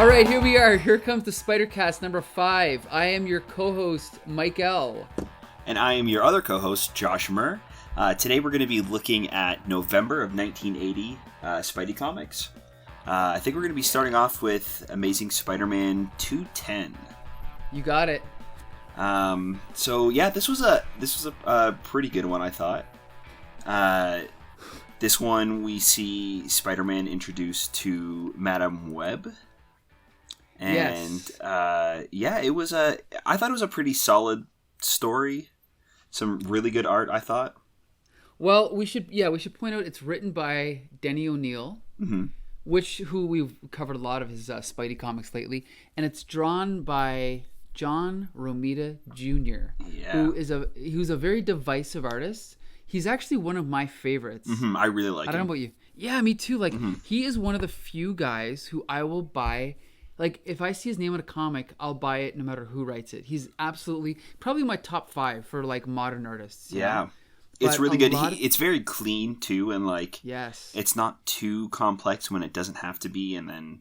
All right, here we are. Here comes the Spider-Cast number 5. I am your co-host, Mike L. And I am your other co-host, Josh Murr. Today we're going to be looking at November of 1980 Spidey comics. I think we're going to be starting off with Amazing Spider-Man 210. You got it. So yeah, this was a pretty good one, I thought. This one we see Spider-Man introduced to Madame Web. And yes. I thought it was a pretty solid story. Some really good art, I thought. Well, we should point out it's written by Denny O'Neil, who we've covered a lot of his Spidey comics lately, and it's drawn by John Romita Jr., who's a very divisive artist. He's actually one of my favorites. I really like him. I don't know about you. Yeah, me too. Like he is one of the few guys who I will buy. Like, if I see his name on a comic, I'll buy it no matter who writes it. He's absolutely, probably my top 5 for, like, modern artists. Yeah. It's really good. It's very clean, too, and, like, yes, it's not too complex when it doesn't have to be, and then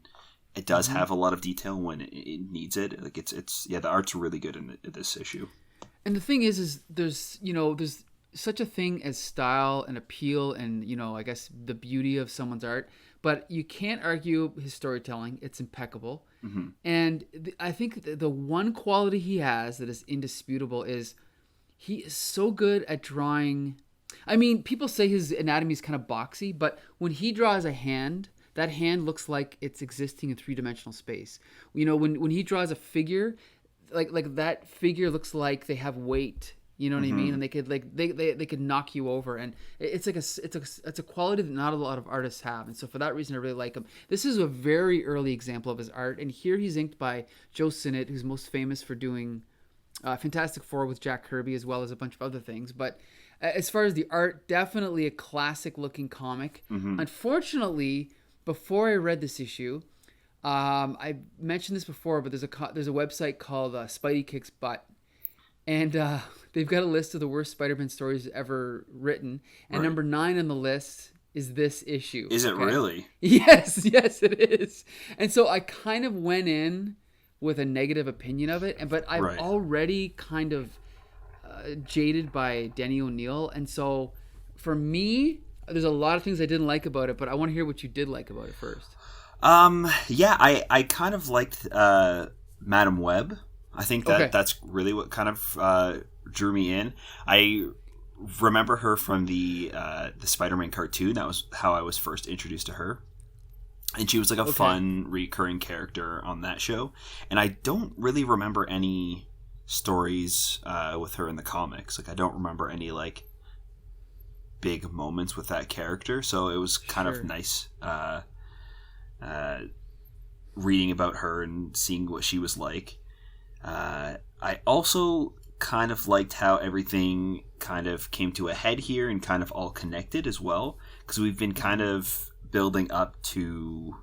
it does have a lot of detail when it needs it. Like, the art's really good in this issue. And the thing is there's such a thing as style and appeal and, I guess the beauty of someone's art, but you can't argue his storytelling. It's impeccable. And I think the one quality he has that is indisputable is he is so good at drawing. I mean, people say his anatomy is kind of boxy, but when he draws a hand, that hand looks like it's existing in three-dimensional space. When he draws a figure, like that figure looks like they have weight. You know what I mean? And they could they could knock you over, and it's a quality that not a lot of artists have. And so for that reason, I really like him. This is a very early example of his art, and here he's inked by Joe Sinnott, who's most famous for doing Fantastic Four with Jack Kirby, as well as a bunch of other things. But as far as the art, definitely a classic-looking comic. Unfortunately, before I read this issue, I mentioned this before, but there's a website called Spidey Kicks Butt. And they've got a list of the worst Spider-Man stories ever written. And number 9 on the list is this issue. Is it really? Yes, it is. And so I kind of went in with a negative opinion of it. But I'm already kind of jaded by Denny O'Neil. And so for me, there's a lot of things I didn't like about it. But I want to hear what you did like about it first. I kind of liked Madame Web. I think that's really what kind of drew me in. I remember her from the Spider-Man cartoon. That was how I was first introduced to her. And she was like a fun recurring character on that show. And I don't really remember any stories with her in the comics. Like, I don't remember any like big moments with that character. So it was kind of nice reading about her and seeing what she was like. I also kind of liked how everything kind of came to a head here and kind of all connected as well, because we've been kind of building up to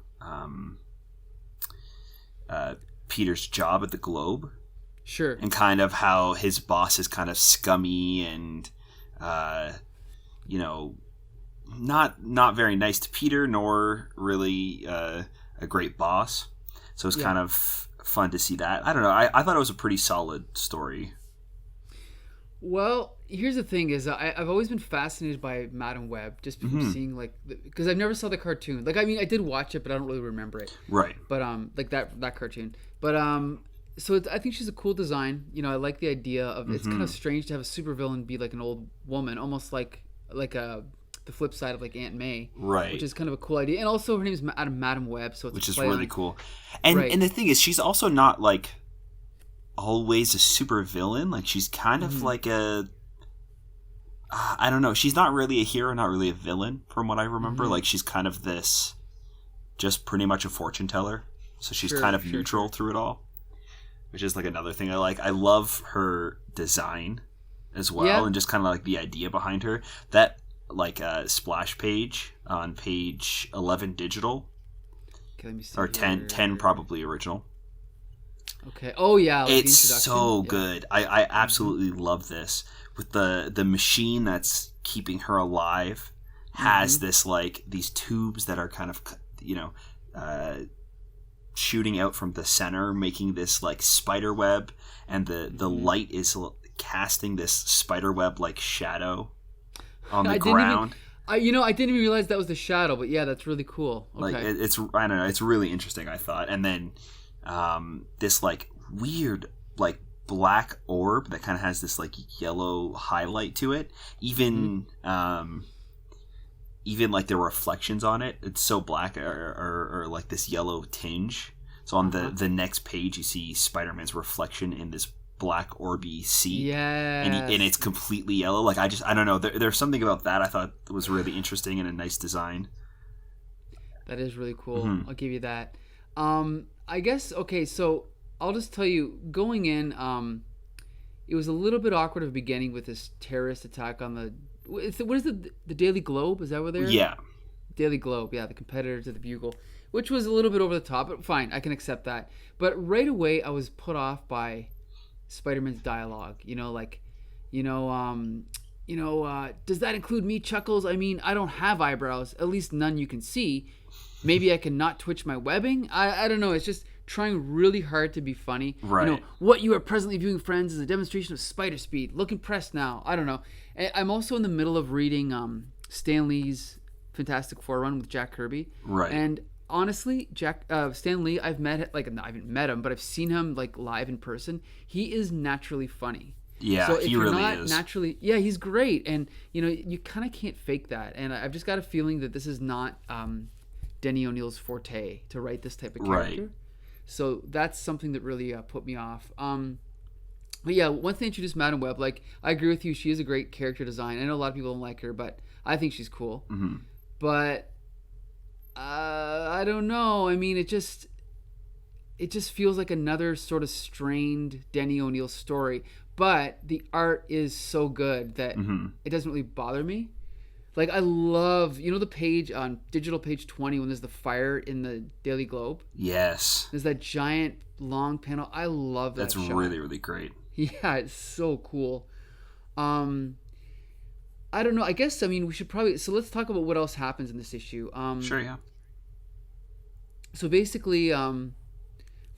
Peter's job at the Globe. Sure. And kind of how his boss is kind of scummy and not very nice to Peter, nor really a great boss. So it's kind of fun to see that. I don't know. I thought it was a pretty solid story. Well, here's the thing: is I've always been fascinated by Madame Web, just from seeing because I've never saw the cartoon. Like, I mean, I did watch it, but I don't really remember it. Right. But like that cartoon. But so I think she's a cool design. I like the idea of it's kind of strange to have a supervillain be like an old woman, almost like the flip side of like Aunt May, right? Which is kind of a cool idea. And also her name is Madame Web, so which is really cool. And the thing is, she's also not like always a super villain. Like, she's kind of like I don't know. She's not really a hero, not really a villain, from what I remember. Like, she's kind of this, just pretty much a fortune teller. So she's kind of neutral through it all, which is like another thing I like. I love her design as well, and just kind of like the idea behind her. That like splash page on page 11 digital, okay, let me see or 10 probably original. Okay. Oh yeah, like it's so good. I absolutely love this. With the machine that's keeping her alive has this like these tubes that are kind of shooting out from the center, making this like spider web, and the light is casting this spider web like shadow on the ground. I didn't even realize that was the shadow, but yeah, that's really cool. Okay. Like it's I don't know, it's really interesting, I thought. And then this like weird like black orb that kind of has this like yellow highlight to it. Even like the reflections on it, it's so black or like this yellow tinge. So on the next page, you see Spider-Man's reflection in this black orby sea, and it's completely yellow. Like I don't know. There's something about that I thought was really interesting and a nice design. That is really cool. I'll give you that. I guess okay. So I'll just tell you, going in, it was a little bit awkward at the beginning with this terrorist attack on the. What is the Daily Globe? Is that where they're? Yeah. Daily Globe, yeah, the competitor to the Bugle, which was a little bit over the top, but fine, I can accept that. But right away, I was put off by Spider-Man's dialogue. Does that include me, Chuckles? I mean, I don't have eyebrows, at least none you can see. Maybe I can not twitch my webbing. I don't know. It's just trying really hard to be funny. Right. What you are presently viewing, friends, is a demonstration of spider speed. Look impressed now. I don't know. I'm also in the middle of reading Stan Lee's Fantastic Four run with Jack Kirby. Right. And honestly, Stan Lee, I haven't met him, but I've seen him like live in person. He is naturally funny. Yeah, so if he you're really not is. Naturally, yeah, he's great, and you kind of can't fake that. And I've just got a feeling that this is not Denny O'Neil's forte to write this type of character. Right. So that's something that really put me off. But yeah, once they introduced Madam Web, like I agree with you, she is a great character design. I know a lot of people don't like her, but I think she's cool. Mm-hmm. But I don't know. I mean, it just feels like another sort of strained Denny O'Neil story. But the art is so good that it doesn't really bother me. Like I love, the page on digital page 20 when there's the fire in the Daily Globe. Yes. There's that giant long panel. I love that. That's shot. really, really great. Yeah, it's so cool. I don't know. I guess we should probably. So let's talk about what else happens in this issue. Sure. Yeah. So basically, of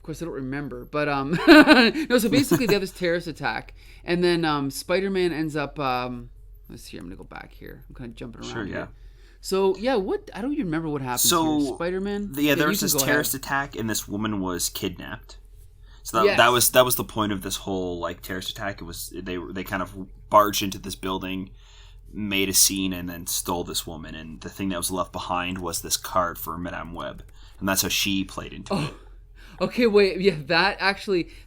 course I don't remember, but no. So basically, they have this terrorist attack, and then Spider-Man ends up. Let's see. I'm gonna go back here. I'm kind of jumping around. Sure. Yeah. Here. So yeah, I don't even remember what happened. So here. Spider-Man. Yeah, there was this terrorist attack, and this woman was kidnapped. So that was the point of this whole like terrorist attack. It was they kind of barged into this building, made a scene, and then stole this woman. And the thing that was left behind was this card for Madame Web, and that's how she played into it. Okay, wait, yeah,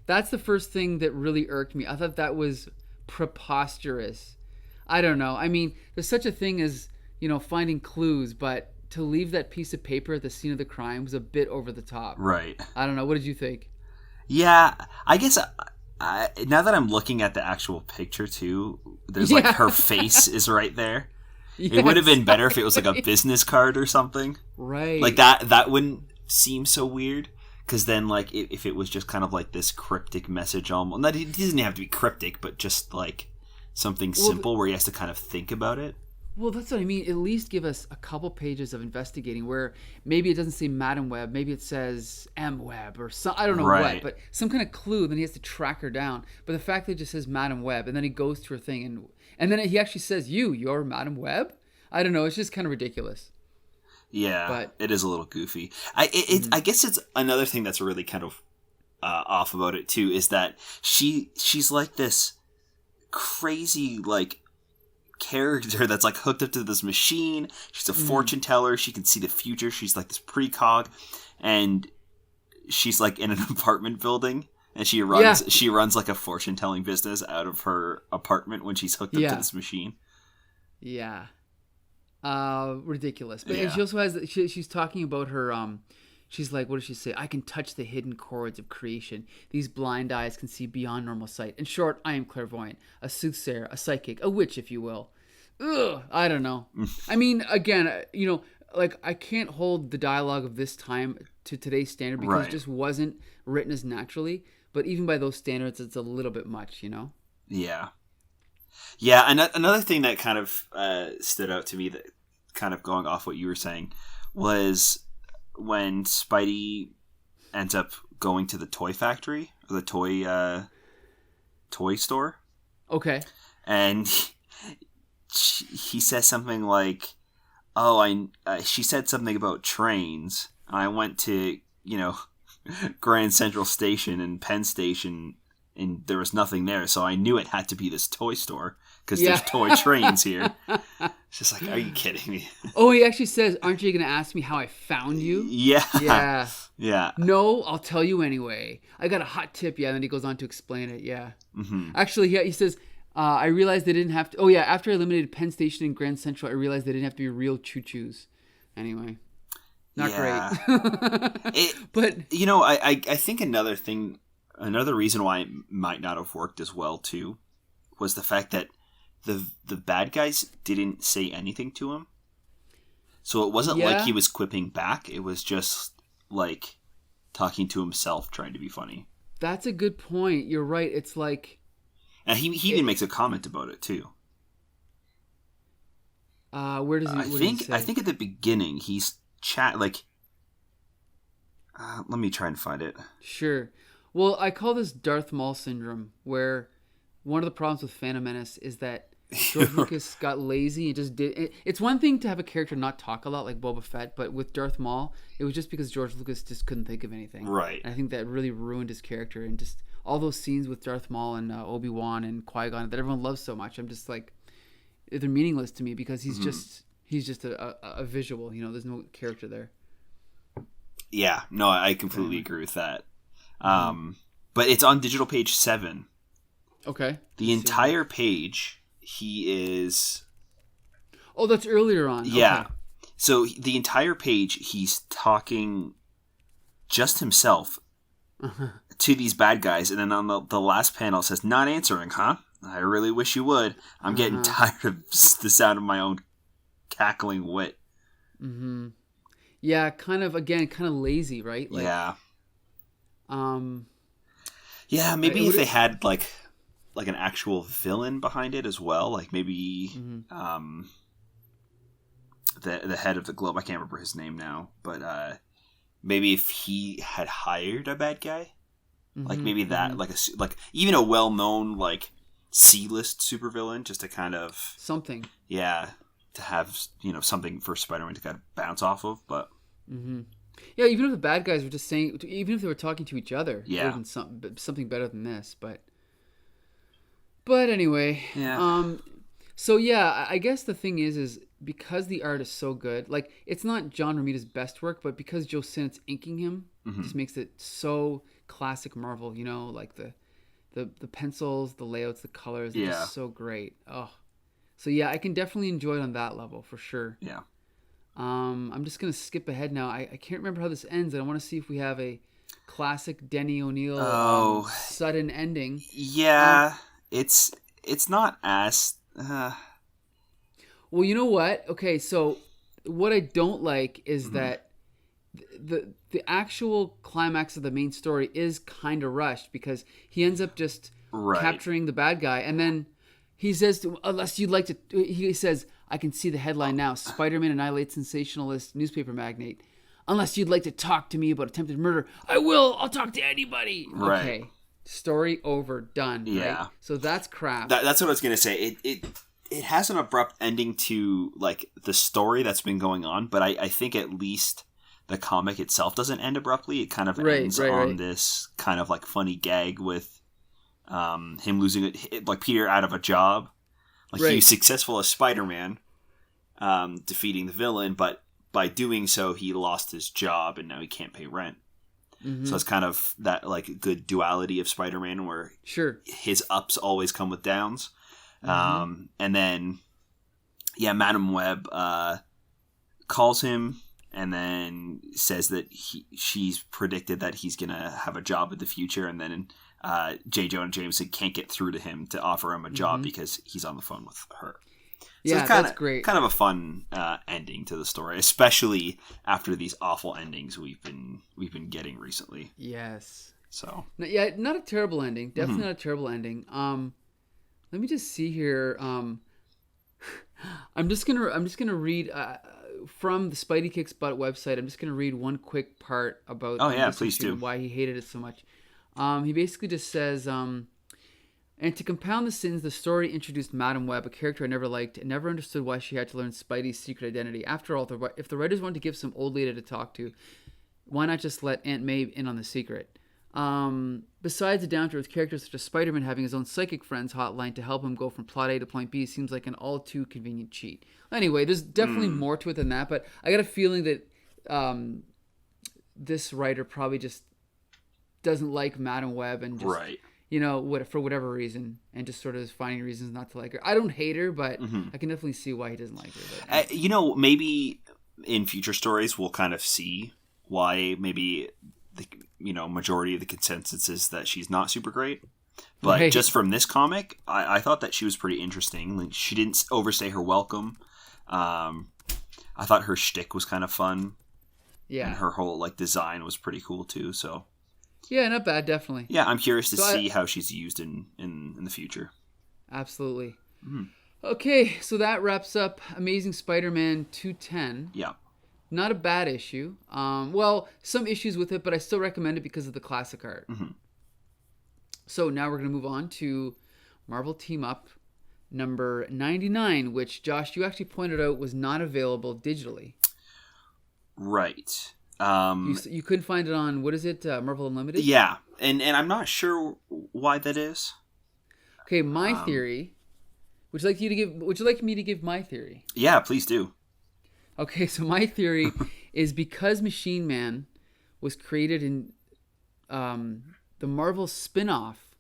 that's the first thing that really irked me. I thought that was preposterous. I don't know. I mean, there's such a thing as finding clues, but to leave that piece of paper at the scene of the crime was a bit over the top. Right. I don't know. What did you think? Yeah, I guess now that I'm looking at the actual picture too, there's like her face is right there. Yes. It would have been better if it was like a business card or something. Right. Like that wouldn't seem so weird. Because then, like, if it was just kind of like this cryptic message, almost, it doesn't have to be cryptic, but just like something simple where he has to kind of think about it. Well, that's what I mean. At least give us a couple pages of investigating where maybe it doesn't say Madam Web, maybe it says M Web or some, I don't know what, but some kind of clue. Then he has to track her down. But the fact that it just says Madam Web, and then he goes to her thing, and then he actually says, "You're Madam Web." I don't know. It's just kind of ridiculous. Yeah, but it is a little goofy. I guess it's another thing that's really kind of off about it too is that she's like this crazy like character that's like hooked up to this machine. She's a fortune teller. She can see the future. She's like this precog, and she's like in an apartment building, and she runs like a fortune telling business out of her apartment when she's hooked up to this machine. Yeah. Ridiculous. But she also has she's talking about her she's like, what does she say? I can touch the hidden chords of creation. These blind eyes can see beyond normal sight. In short, I am clairvoyant, a soothsayer, a psychic, a witch, if you will. Ugh, I don't know. I mean, again, like I can't hold the dialogue of this time to today's standard because it just wasn't written as naturally. But even by those standards, it's a little bit much, Yeah. Yeah, another thing that kind of stood out to me, that kind of going off what you were saying, was when Spidey ends up going to the toy factory or the toy store. Okay. And he says something like, she said something about trains. And I went to, Grand Central Station and Penn Station, and there was nothing there. So I knew it had to be this toy store because there's toy trains here. It's just like, are you kidding me? Oh, he actually says, aren't you going to ask me how I found you? Yeah. Yeah. Yeah. No, I'll tell you anyway. I got a hot tip. Yeah. And then he goes on to explain it. Yeah. Mm-hmm. Actually, he says, I realized they didn't have to. Oh, yeah. After I eliminated Penn Station and Grand Central, I realized they didn't have to be real choo-choos. Anyway. Not great. But I think another reason why it might not have worked as well too was the fact that the bad guys didn't say anything to him. So it wasn't like he was quipping back. It was just like talking to himself, trying to be funny. That's a good point. You're right. It's like, and he even makes a comment about it too. Where does he? I think at the beginning he's let me try and find it. Sure. Well, I call this Darth Maul syndrome, where one of the problems with Phantom Menace is that George Lucas got lazy and just did. It's one thing to have a character not talk a lot like Boba Fett, but with Darth Maul, it was just because George Lucas just couldn't think of anything. Right. And I think that really ruined his character, and just all those scenes with Darth Maul and Obi-Wan and Qui-Gon that everyone loves so much. I'm just like, they're meaningless to me because he's just a visual. There's no character there. Yeah, no, I completely agree with that. But it's on digital page 7. Okay. The entire page, he is... Oh, that's earlier on. Yeah. Okay. So the entire page, he's talking just himself to these bad guys. And then on the last panel it says, not answering, huh? I really wish you would. I'm getting tired of the sound of my own cackling wit. Mm-hmm. Yeah, kind of lazy, right? Like, yeah. Yeah, maybe if they had like an actual villain behind it as well, like maybe the head of the Globe, I can't remember his name now, but maybe if he had hired a bad guy, like maybe that, like even a well-known like C-list supervillain, just to kind of something, to have something for Spider-Man to kind of bounce off of, but. Yeah, even if the bad guys were just saying, even if they were talking to each other, it would have been something better than this. But anyway, so yeah, I guess the thing is because the art is so good, like it's not John Romita's best work, but because Joe Sinnott's inking him, just makes it so classic Marvel. Like the pencils, the layouts, the colors, they're just so great. Oh, so yeah, I can definitely enjoy it on that level for sure. Yeah. I'm just gonna skip ahead now. I can't remember how this ends, and I want to see if we have a classic Denny O'Neil sudden ending. Yeah, it's not as. Well, you know what? Okay, so what I don't like is that the actual climax of the main story is kind of rushed because he ends up just capturing the bad guy, and then he says, "Unless you'd like to," he says. I can see the headline now. Spider-Man annihilates sensationalist newspaper magnate. Unless you'd like to talk to me about attempted murder, I will. I'll talk to anybody. Right. Okay. Story over. Done. Yeah. Right? So that's crap. That's what I was going to say. It has an abrupt ending to like the story that's been going on, but I think at least the comic itself doesn't end abruptly. It kind of ends on this kind of like funny gag with him losing it, like Peter out of a job. Like he was successful as Spider-Man, defeating the villain, but by doing so, he lost his job and now he can't pay rent. So it's kind of that like good duality of Spider-Man where his ups always come with downs. And then, Madam Web calls him and then says that she's predicted that he's going to have a job in the future, and then J. Jonah Jameson can't get through to him to offer him a job because he's on the phone with her. So it's that's great. Kind of a fun ending to the story, especially after these awful endings we've been getting recently. Yes. So yeah, not a terrible ending. Definitely not a terrible ending. Let me just see here. I'm just gonna read from the Spidey Kicks Butt website, I'm just going to read one quick part about this please issue do. and why he hated it so much. He basically just says, and to compound the sins, the story introduced Madam Web, a character I never liked and never understood why she had to learn Spidey's secret identity. After all, if the writers wanted to give some old lady to talk to, why not just let Aunt May in on the secret? Besides the down-to-earth characters such as Spider-Man having his own psychic friends hotline to help him go from plot A to point B seems like an all too convenient cheat. Anyway, there's definitely more to it than that, but I got a feeling that this writer probably just doesn't like Madam Web and just, for whatever reason, and just sort of is finding reasons not to like her. I don't hate her, but I can definitely see why he doesn't like her. But, maybe in future stories we'll kind of see why maybe the majority of the consensus is that she's not super great. But just from this comic, I thought that she was pretty interesting. Like, she didn't overstay her welcome. I thought her shtick was kind of fun. Yeah. And her whole design was pretty cool too. So yeah, not bad, definitely. Yeah, I'm curious to see how she's used in the future. Absolutely. Mm. Okay, so that wraps up Amazing Spider-Man 210. Yeah. Not a bad issue. Well, some issues with it, but I still recommend it because of the classic art. Mm-hmm. So now we're going to move on to Marvel Team Up number 99, which, Josh, you actually pointed out was not available digitally. Right. You couldn't find it on, what is it, Marvel Unlimited? Yeah, and I'm not sure why that is. Okay, my theory. Would you like me to give my theory? Yeah, please do. Okay, so my theory is because Machine Man was created in the Marvel spin-off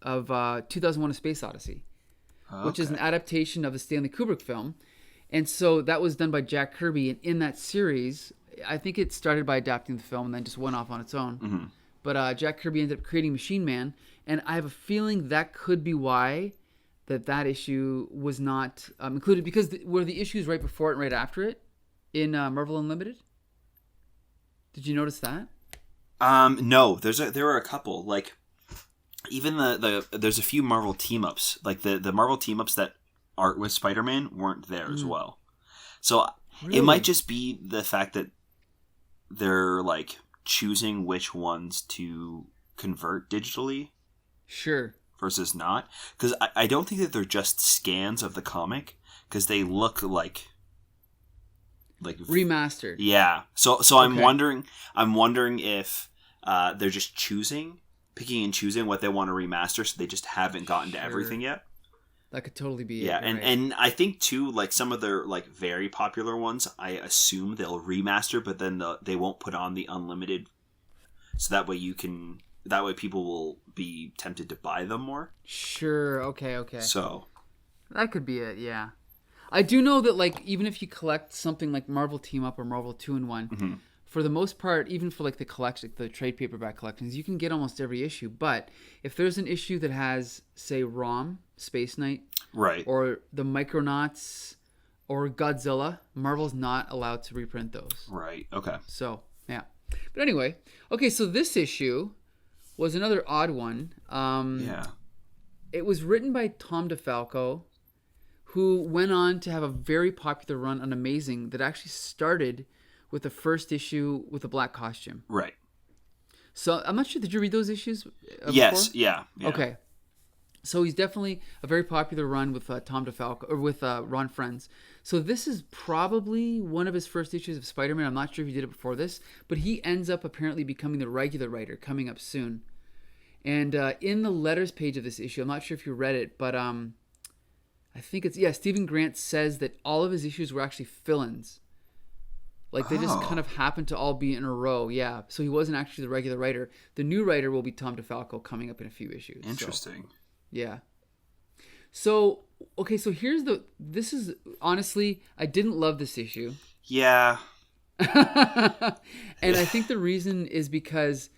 of 2001: A Space Odyssey, which is an adaptation of the Stanley Kubrick film. And so that was done by Jack Kirby. And in that series, I think it started by adapting the film and then just went off on its own. Mm-hmm. But Jack Kirby ended up creating Machine Man. And I have a feeling that could be why that issue was not included, because were the issues right before it and right after it in Marvel Unlimited? Did you notice that? No, there were a couple. Like, even there's a few Marvel team-ups. Like, the Marvel team-ups that aren't with Spider-Man weren't there as well. So It might just be the fact that they're, choosing which ones to convert digitally. Sure. Versus not. Because I don't think that they're just scans of the comic, because they look like remastered. Yeah. So okay. I'm wondering if they're just picking and choosing what they want to remaster, so they just haven't gotten to everything yet. That could totally be it. Yeah, and I think too, some of their very popular ones, I assume they'll remaster, but then they won't put on the unlimited, so that way people will be tempted to buy them more. Sure. Okay. So that could be it. Yeah, I do know that even if you collect something like Marvel Team Up or Marvel 2-in-1, mm-hmm. for the most part, even for the collection, the trade paperback collections, you can get almost every issue. But if there's an issue that has, say, ROM, Space Knight, right, or the Micronauts, or Godzilla, Marvel's not allowed to reprint those. Right. Okay. So yeah, but anyway, okay. So this issue was another odd one. Yeah. It was written by Tom DeFalco, who went on to have a very popular run on Amazing that actually started with the first issue with a black costume. Right. So I'm not sure. Did you read those issues? Yes. Before? Yeah. Okay. So he's definitely a very popular run with Tom DeFalco, or with Ron Frenz. So this is probably one of his first issues of Spider-Man. I'm not sure if he did it before this, but he ends up apparently becoming the regular writer coming up soon. And in the letters page of this issue, I'm not sure if you read it, but I think Stephen Grant says that all of his issues were actually fill-ins. They just kind of happened to all be in a row. Yeah. So he wasn't actually the regular writer. The new writer will be Tom DeFalco coming up in a few issues. Interesting. So, yeah. So, okay, so this is, honestly, I didn't love this issue. Yeah. And I think the reason is because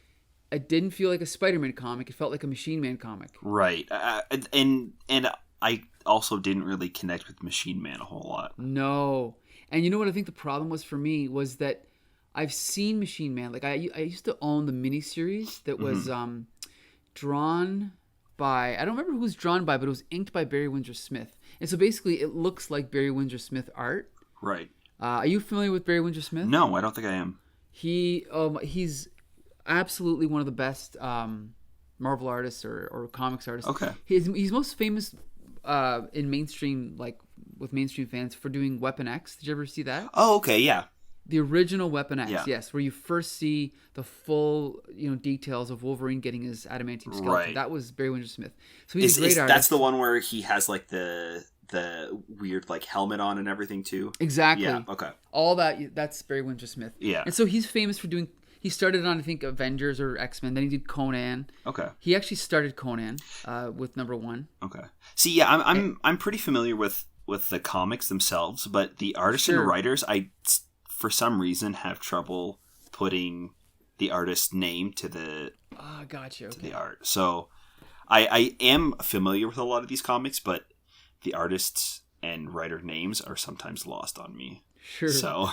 it didn't feel like a Spider-Man comic. It felt like a Machine Man comic. Right. And I also didn't really connect with Machine Man a whole lot. No. And you know what I think the problem was for me was that I've seen Machine Man. I used to own the miniseries that was drawn by, I don't remember who it was drawn by, but it was inked by Barry Windsor Smith. And so basically it looks like Barry Windsor Smith art. Right. Are you familiar with Barry Windsor Smith? No, I don't think I am. He's absolutely one of the best Marvel artists or comics artists. Okay. He's most famous in mainstream, like with mainstream fans, for doing Weapon X. Did you ever see that? Oh, okay, yeah. The original Weapon X, Yeah. yes, where you first see the full, details of Wolverine getting his adamantium skeleton. Right. That was Barry Windsor Smith. So he's a great artist. That's the one where he has like the weird like helmet on and everything too. Exactly. Yeah. Okay. All that's Barry Windsor Smith. Yeah. And so he's famous for doing. He started on, I think, Avengers or X-Men. Then he did Conan. Okay. He actually started Conan with #1. Okay. See, yeah, I'm pretty familiar with the comics themselves, but the artists Sure. and writers, I for some reason have trouble putting the artist's name to the Gotcha. Okay. to the art. So I am familiar with a lot of these comics, but the artists and writer names are sometimes lost on me. Sure. So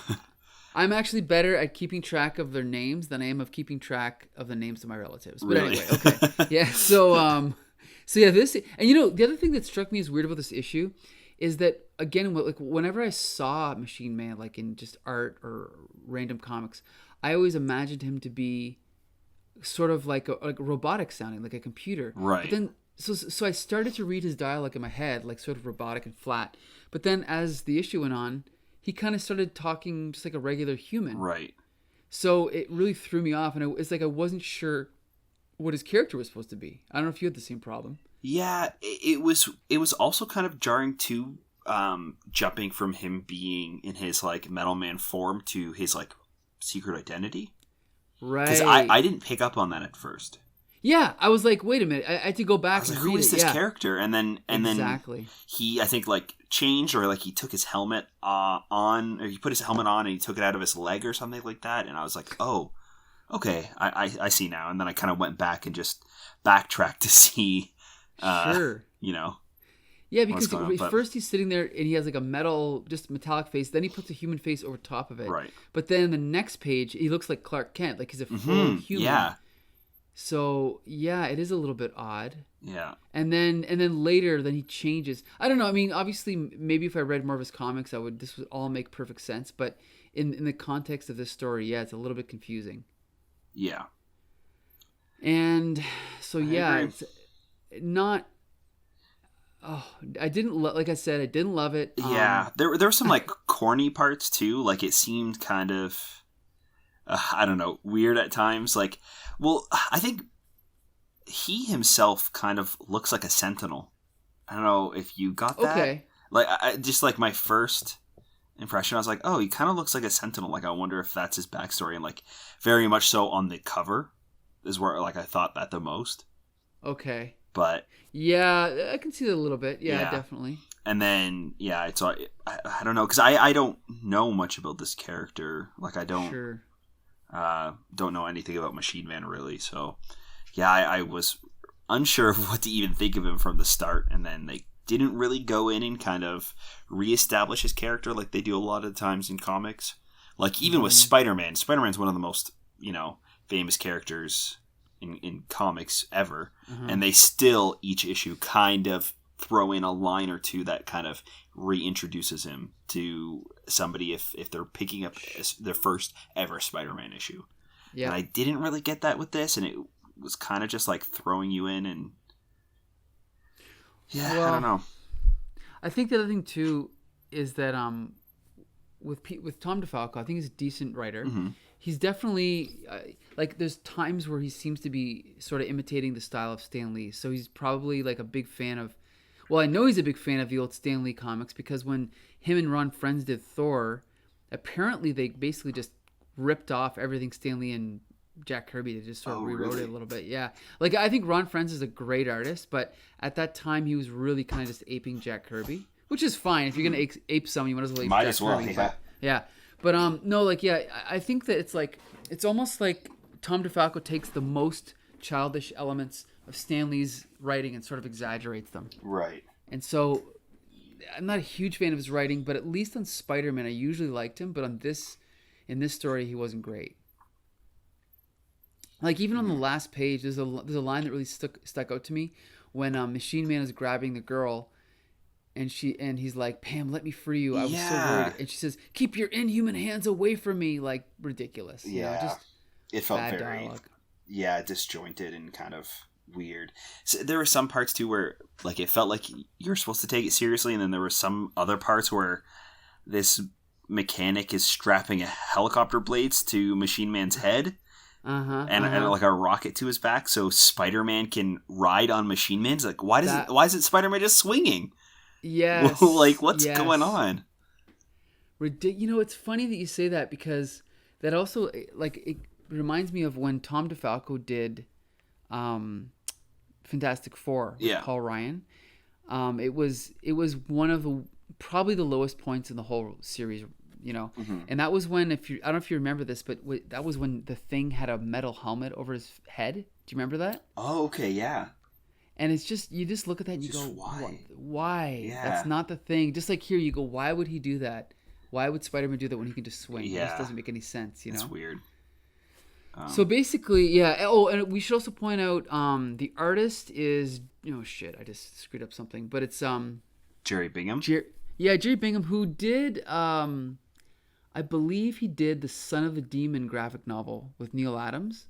I'm actually better at keeping track of their names than I am of keeping track of the names of my relatives. But really? anyway, okay. Yeah. So yeah, this, and the other thing that struck me as weird about this issue is that, again, like whenever I saw Machine Man, like in just art or random comics, I always imagined him to be sort of like a robotic sounding, like a computer. Right. But then so I started to read his dialogue in my head, like sort of robotic and flat. But then as the issue went on, he kind of started talking just like a regular human. Right. So it really threw me off, and it's like I wasn't sure what his character was supposed to be. I don't know if you had the same problem. Yeah, it was also kind of jarring too, jumping from him being in his like Metal Man form to his like secret identity. Right. Because I didn't pick up on that at first. Yeah, I was like, wait a minute, I had to go back I was and like, read who is it. this Yeah. character? And then Exactly. he, I think, like changed, or like he took his helmet on, or he put his helmet on and he took it out of his leg or something like that. And I was like, oh, okay, I see now. And then I kind of went back and just backtracked to see, Sure. Yeah, because first he's sitting there and he has like a metallic face. Then he puts a human face over top of it. Right. But then the next page, he looks like Clark Kent, like he's a full human. Yeah. So yeah, it is a little bit odd. Yeah. And then later, then he changes. I don't know. I mean, obviously, maybe if I read more of his comics, this would all make perfect sense. But in the context of this story, yeah, it's a little bit confusing. Yeah. And so yeah, agree. it's not. Oh, I didn't like I said, I didn't love it. Yeah, there were some like corny parts too. Like it seemed kind of, I don't know, weird at times. Like, well, I think he himself kind of looks like a sentinel. I don't know if you got that. Okay. Like, just like my first impression, I was like, oh, he kind of looks like a sentinel. Like, I wonder if that's his backstory. And like, very much so on the cover is where like I thought that the most. Okay. But yeah, I can see that a little bit. Yeah, definitely. And then I don't know, because I don't know much about this character. Like I don't don't know anything about Machine Man really. So yeah, I was unsure of what to even think of him from the start, and then they didn't really go in and kind of reestablish his character like they do a lot of times in comics. Like even with Spider-Man. Spider-Man's one of the most famous characters in comics ever, and they still each issue kind of throw in a line or two that kind of reintroduces him to somebody if they're picking up their first ever Spider-Man issue. Yeah, and I didn't really get that with this, and it was kind of just like throwing you in, and I don't know. I think the other thing too is that with Tom DeFalco, I think he's a decent writer. Mm-hmm. He's definitely like there's times where he seems to be sort of imitating the style of Stan Lee. So he's probably like a big fan of. Well, I know he's a big fan of the old Stan Lee comics because when him and Ron Frenz did Thor, apparently they basically just ripped off everything Stan Lee and Jack Kirby. They just sort of rewrote it a little bit. Yeah, like I think Ron Frenz is a great artist, but at that time he was really kind of just aping Jack Kirby, which is fine. If you're gonna ape someone, you might as well ape Jack Kirby. Yeah. Yeah. But no, like I think that it's almost like Tom DeFalco takes the most childish elements of Stan Lee's writing and sort of exaggerates them. Right. And so I'm not a huge fan of his writing, but at least on Spider-Man I usually liked him, but in this story he wasn't great. Like even on the last page there's a line that really stuck out to me when Machine Man is grabbing the girl and he's like, Pam, let me free you. I was so Yeah. worried. And she says, keep your inhuman hands away from me. Like, ridiculous. Yeah. You know, just it felt bad very dialogue. disjointed and kind of weird. So there were some parts too where like it felt like you're supposed to take it seriously, and then there were some other parts where this mechanic is strapping a helicopter blades to Machine Man's head. And like a rocket to his back, so Spider-Man can ride on Machine Man. It's like, why isn't Spider-Man just swinging? Yes. Like, what's going on? You know, it's funny that you say that, because that also, like, it reminds me of when Tom DeFalco did Fantastic Four with Paul Ryan. It was one of probably the lowest points in the whole series. You know, and that was when, I don't know if you remember this, but that was when the Thing had a metal helmet over his head. Do you remember that? Oh, okay, yeah. And it's just, you just look at that and you go, why? Yeah. That's not the Thing. Just like here, you go, why would he do that? Why would Spider-Man do that when he can just swing? Yeah. It just doesn't make any sense, you know? It's weird. So basically, yeah. Oh, and we should also point out the artist is, I just screwed up something, but it's Jerry Bingham. Jerry Bingham, who did I believe he did the Son of a Demon graphic novel with Neil Adams.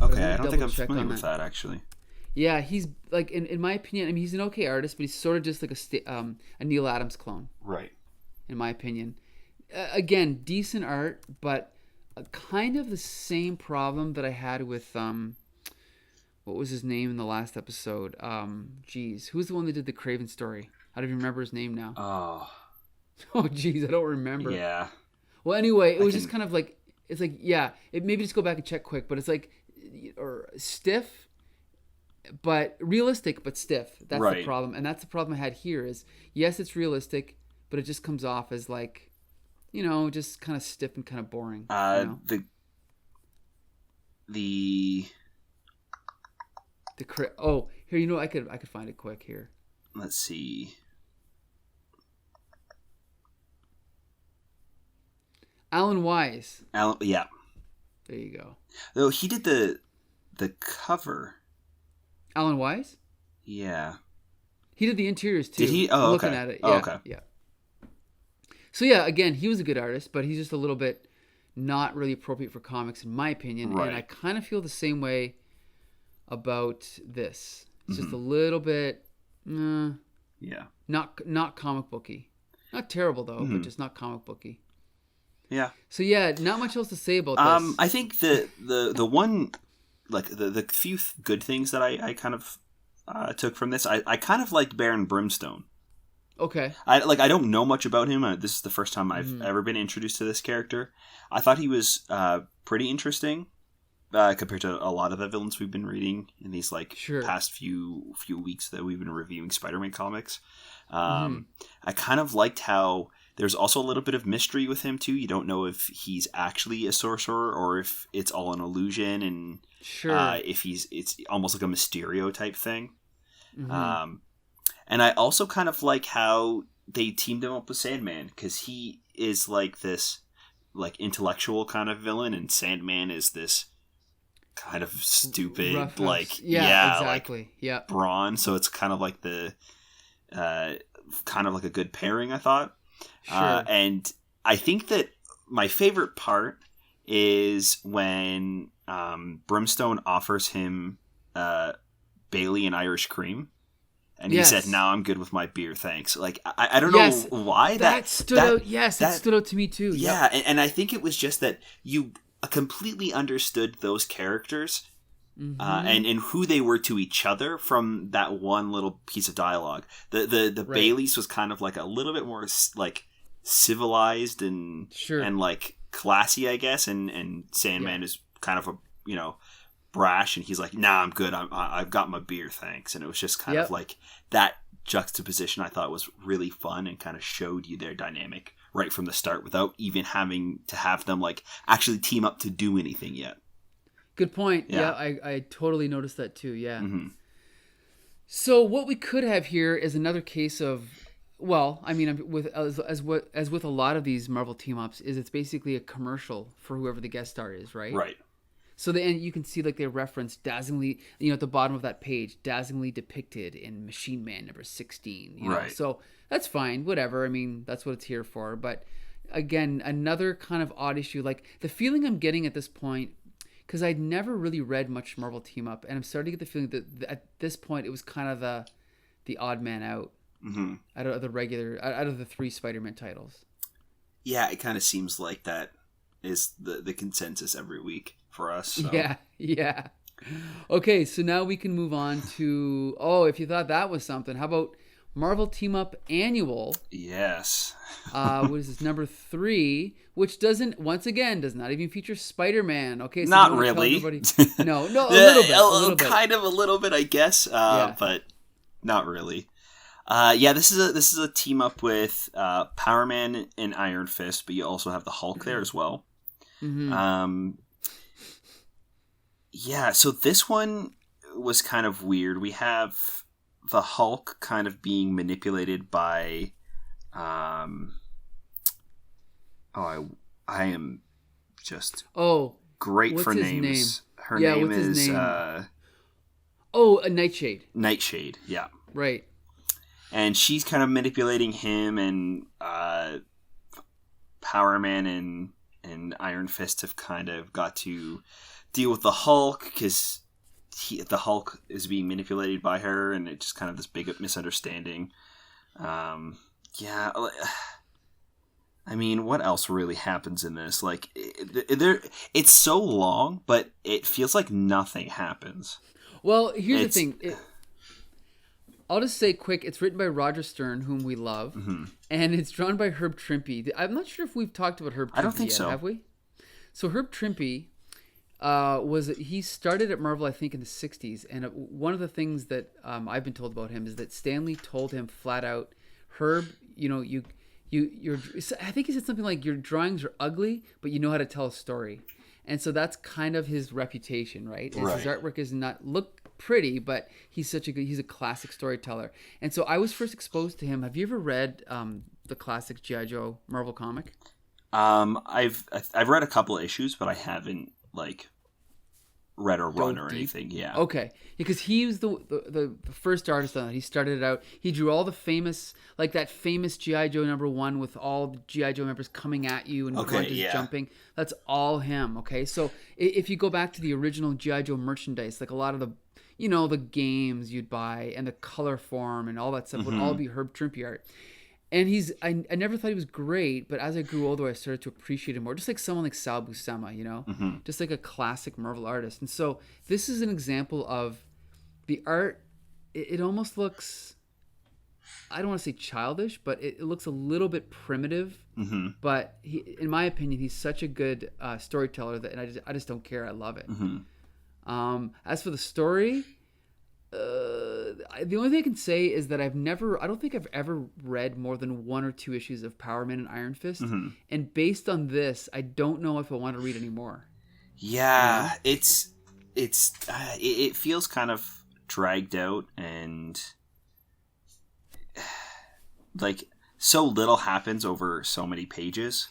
Okay, I don't think I'm familiar with that actually. Yeah, he's like, in my opinion, I mean, he's an okay artist, but he's sort of just like a Neil Adams clone. Right. In my opinion. Again, decent art, but kind of the same problem that I had with what was his name in the last episode? Who's the one that did the Craven story? I don't even remember his name now. Oh, geez, I don't remember. Yeah. Well, anyway, it was just kind of like, it's like, yeah, maybe just go back and check quick, but it's like, or stiff, but realistic, but stiff. That's the problem. And that's the problem I had here is, yes, it's realistic, but it just comes off as like, just kind of stiff and kind of boring. Here, I could find it quick here. Let's see. Alan Wise. Yeah. There you go. Though he did the cover. Alan Wise? Yeah. He did the interiors too. Did he? Oh, looking okay. at it. Yeah, Oh, okay. Yeah. So yeah, again, he was a good artist, but he's just a little bit not really appropriate for comics, in my opinion. Right. And I kind of feel the same way about this. It's just a little bit, yeah, not comic booky. Not terrible though, but just not comic booky. Yeah. So yeah, not much else to say about this. I think the one, like the few good things that I kind of took from this, I kind of liked Baron Brimstone. Okay. I don't know much about him. This is the first time I've ever been introduced to this character. I thought he was pretty interesting compared to a lot of the villains we've been reading in these past few weeks that we've been reviewing Spider-Man comics. I kind of liked how there's also a little bit of mystery with him too. You don't know if he's actually a sorcerer or if it's all an illusion, and if it's almost like a Mysterio type thing. And I also kind of like how they teamed him up with Sandman, because he is like this intellectual kind of villain, and Sandman is this kind of stupid exactly. brawn. So it's kind of like the kind of like a good pairing, I thought. And I think that my favorite part is when Brimstone offers him Bailey and Irish cream. And he said, "Now I'm good with my beer, thanks." Like I don't know why that stood out. Yes, that stood out to me too. Yeah, and I think it was just that you completely understood those characters and who they were to each other from that one little piece of dialogue. The Baileys was kind of like a little bit more like civilized and like classy, I guess, and Sandman is kind of a brash, and he's like, "Nah, I'm good. I've got my beer, thanks." And it was just kind of like that juxtaposition. I thought was really fun and kind of showed you their dynamic right from the start without even having to have them actually team up to do anything yet. Good point. Yeah, I totally noticed that too. Yeah. So what we could have here is another case of, well, I mean, as with a lot of these Marvel team ups, is it's basically a commercial for whoever the guest star is, right? Right. So and you can see like they reference dazzlingly, at the bottom of that page, dazzlingly depicted in Machine Man number 16. Right. So that's fine, whatever. I mean, that's what it's here for. But again, another kind of odd issue. Like the feeling I'm getting at this point, because I'd never really read much Marvel team up, and I'm starting to get the feeling that at this point it was kind of the odd man out out of the 3 Spider-Man titles. Yeah, it kind of seems like that is the consensus every week for us. So. Yeah. Okay, so now we can move on to, if you thought that was something, how about Marvel Team Up Annual? Yes. What is this, number 3, which does not even feature Spider-Man. Okay, so not really. No, a little bit. Kind of a little bit, I guess, but not really. This is a team up with Power Man and Iron Fist, but you also have the Hulk there as well. So this one was kind of weird. We have the Hulk kind of being manipulated by I am just great for names. Name? Her name is Nightshade. Nightshade, yeah. Right. And she's kind of manipulating him, and Power Man and Iron Fist have kind of got to deal with the Hulk because the Hulk is being manipulated by her, and it's just kind of this big misunderstanding. I mean, what else really happens in this? Like, it's so long, but it feels like nothing happens. Well, here's the thing. I'll just say quick, it's written by Roger Stern, whom we love, and it's drawn by Herb Trimpe. I'm not sure if we've talked about Herb Trimpe I don't think yet, so. Have we? So Herb Trimpe he started at Marvel, I think, in the 60s, and one of the things that I've been told about him is that Stan Lee told him flat out, Herb, you're I think he said something like, your drawings are ugly, but you know how to tell a story. And so that's kind of his reputation, right? Right. His artwork does not look pretty, but he's a classic storyteller. And so I was first exposed to him. Have you ever read the classic G.I. Joe Marvel comic? I've read a couple of issues, but I haven't read or run or anything. Yeah. Okay. Because he was the first artist on it. He started it out. He drew all the famous, that famous G.I. Joe #1 with all the G.I. Joe members coming at you and jumping. That's all him. Okay. So if you go back to the original G.I. Joe merchandise, like a lot of the, the games you'd buy and the color form and all that stuff would all be Herb Trimpe art. And I never thought he was great, but as I grew older, I started to appreciate him more. Just like someone like Sal Buscema, just like a classic Marvel artist. And so this is an example of the art. It almost looks, I don't want to say childish, but it looks a little bit primitive. But in my opinion, he's such a good storyteller that I just don't care. I love it. As for the story, the only thing I can say is that I don't think I've ever read more than 1 or 2 issues of Power Man and Iron Fist. And based on this, I don't know if I want to read any more. Yeah, it feels kind of dragged out, and so little happens over so many pages.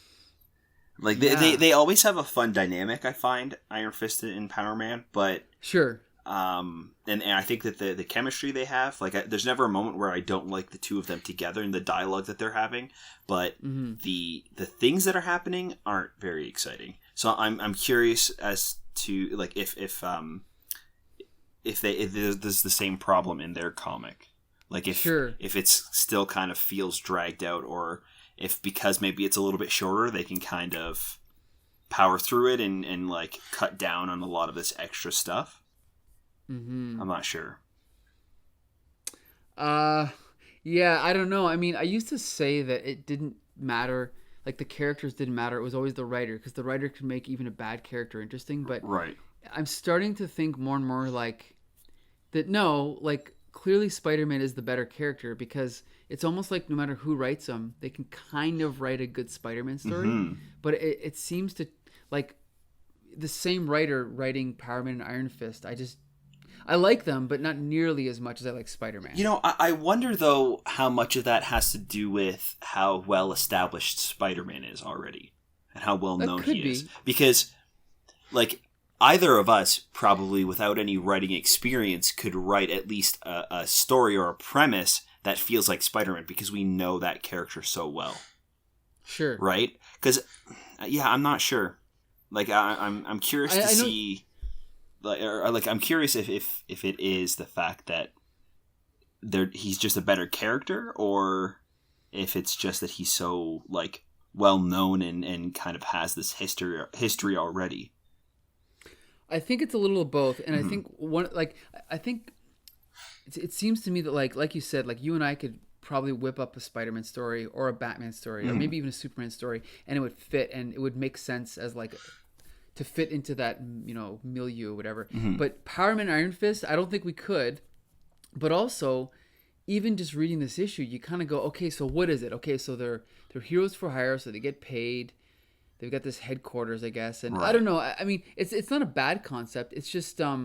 They always have a fun dynamic, I find, Iron Fist and Power Man, but sure. And I think that the chemistry they have, there's never a moment where I don't like the two of them together and the dialogue that they're having, but the things that are happening aren't very exciting. So I'm curious as to if there's the same problem in their comic, if it's still kind of feels dragged out, or if because maybe it's a little bit shorter they can kind of power through it and cut down on a lot of this extra stuff. I'm not sure. Yeah, I don't know. I mean, I used to say that it didn't matter, the characters didn't matter. It was always the writer, because the writer could make even a bad character interesting. But right. I'm starting to think more and more that no, clearly Spider-Man is the better character, because it's almost like no matter who writes them, they can kind of write a good Spider-Man story. But it seems to, the same writer writing Power Man and Iron Fist, I like them, but not nearly as much as I like Spider-Man. I wonder, though, how much of that has to do with how well-established Spider-Man is already, and how well-known he is. Because, either of us, probably without any writing experience, could write at least a story or a premise that feels like Spider-Man because we know that character so well. Sure. Right? Because, I'm not sure. Like, I'm curious to see... Like, I'm curious if it is the fact that he's just a better character, or if it's just that he's so, like, well-known and kind of has this history already. I think it's a little of both, and I think it seems to me that like you said, like you and I could probably whip up a Spider-Man story or a Batman story or maybe even a Superman story, and it would fit and it would make sense as like to fit into that, you know, milieu or whatever. But Power Man, Iron Fist, I don't think we could. But also, even just reading this issue, you kind of go, okay, so what is it? Okay, so they're heroes for hire, so they get paid. They've got this headquarters, I guess, and right. I don't know. I mean, it's not a bad concept. It's just I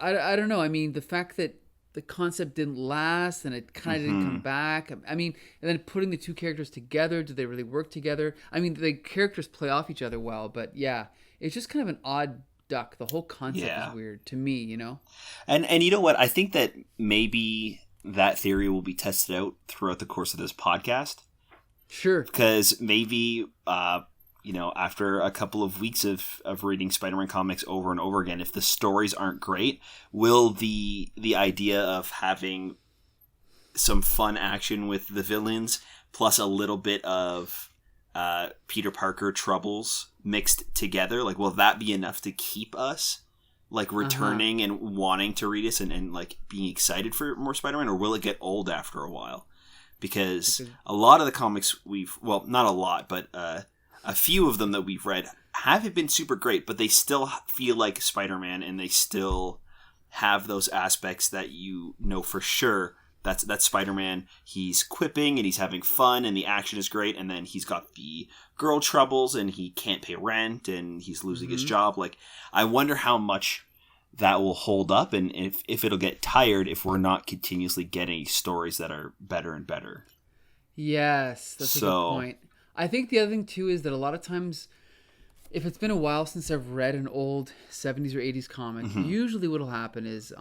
don't know. I mean, the fact that the concept didn't last and it kind of didn't come back. I mean, and then putting the two characters together, do they really work together? I mean, the characters play off each other well, but yeah, it's just kind of an odd duck. The whole concept is weird to me, you know? And you know what? I think that maybe that theory will be tested out throughout the course of this podcast. Sure. Because maybe, you know, after a couple of weeks of reading Spider-Man comics over and over again, if the stories aren't great, will the idea of having some fun action with the villains plus a little bit of Peter Parker troubles mixed together, like, will that be enough to keep us like returning and wanting to read this and like being excited for more Spider-Man, or will it get old after a while? Because a lot of the comics not a lot, but a few of them that we've read haven't been super great, but they still feel like Spider-Man, and they still have those aspects that you know for sure that's Spider-Man. He's quipping and he's having fun and the action is great, and then he's got the girl troubles and he can't pay rent and he's losing his job. Like, I wonder how much that will hold up, and if it'll get tired if we're not continuously getting stories that are better and better. Yes, that's a good point. I think the other thing too is that a lot of times, if it's been a while since I've read an old 70s or 80s comic, usually what'll happen is,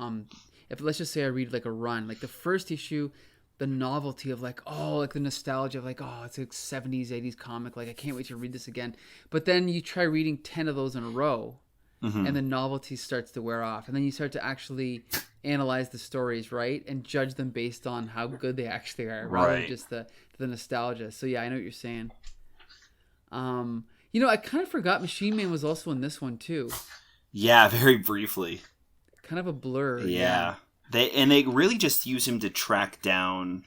if let's just say I read like a run, like the first issue, the novelty of like, oh, like the nostalgia of like, oh, it's a 70s, 80s comic, like I can't wait to read this again. But then you try reading 10 of those in a row, and the novelty starts to wear off, and then you start to actually analyze the stories, right, and judge them based on how good they actually are, rather than just the nostalgia. So yeah, I know what you're saying. You know, I kind of forgot Machine Man was also in this one too. Yeah, very briefly. Kind of a blur. Yeah. They really just use him to track down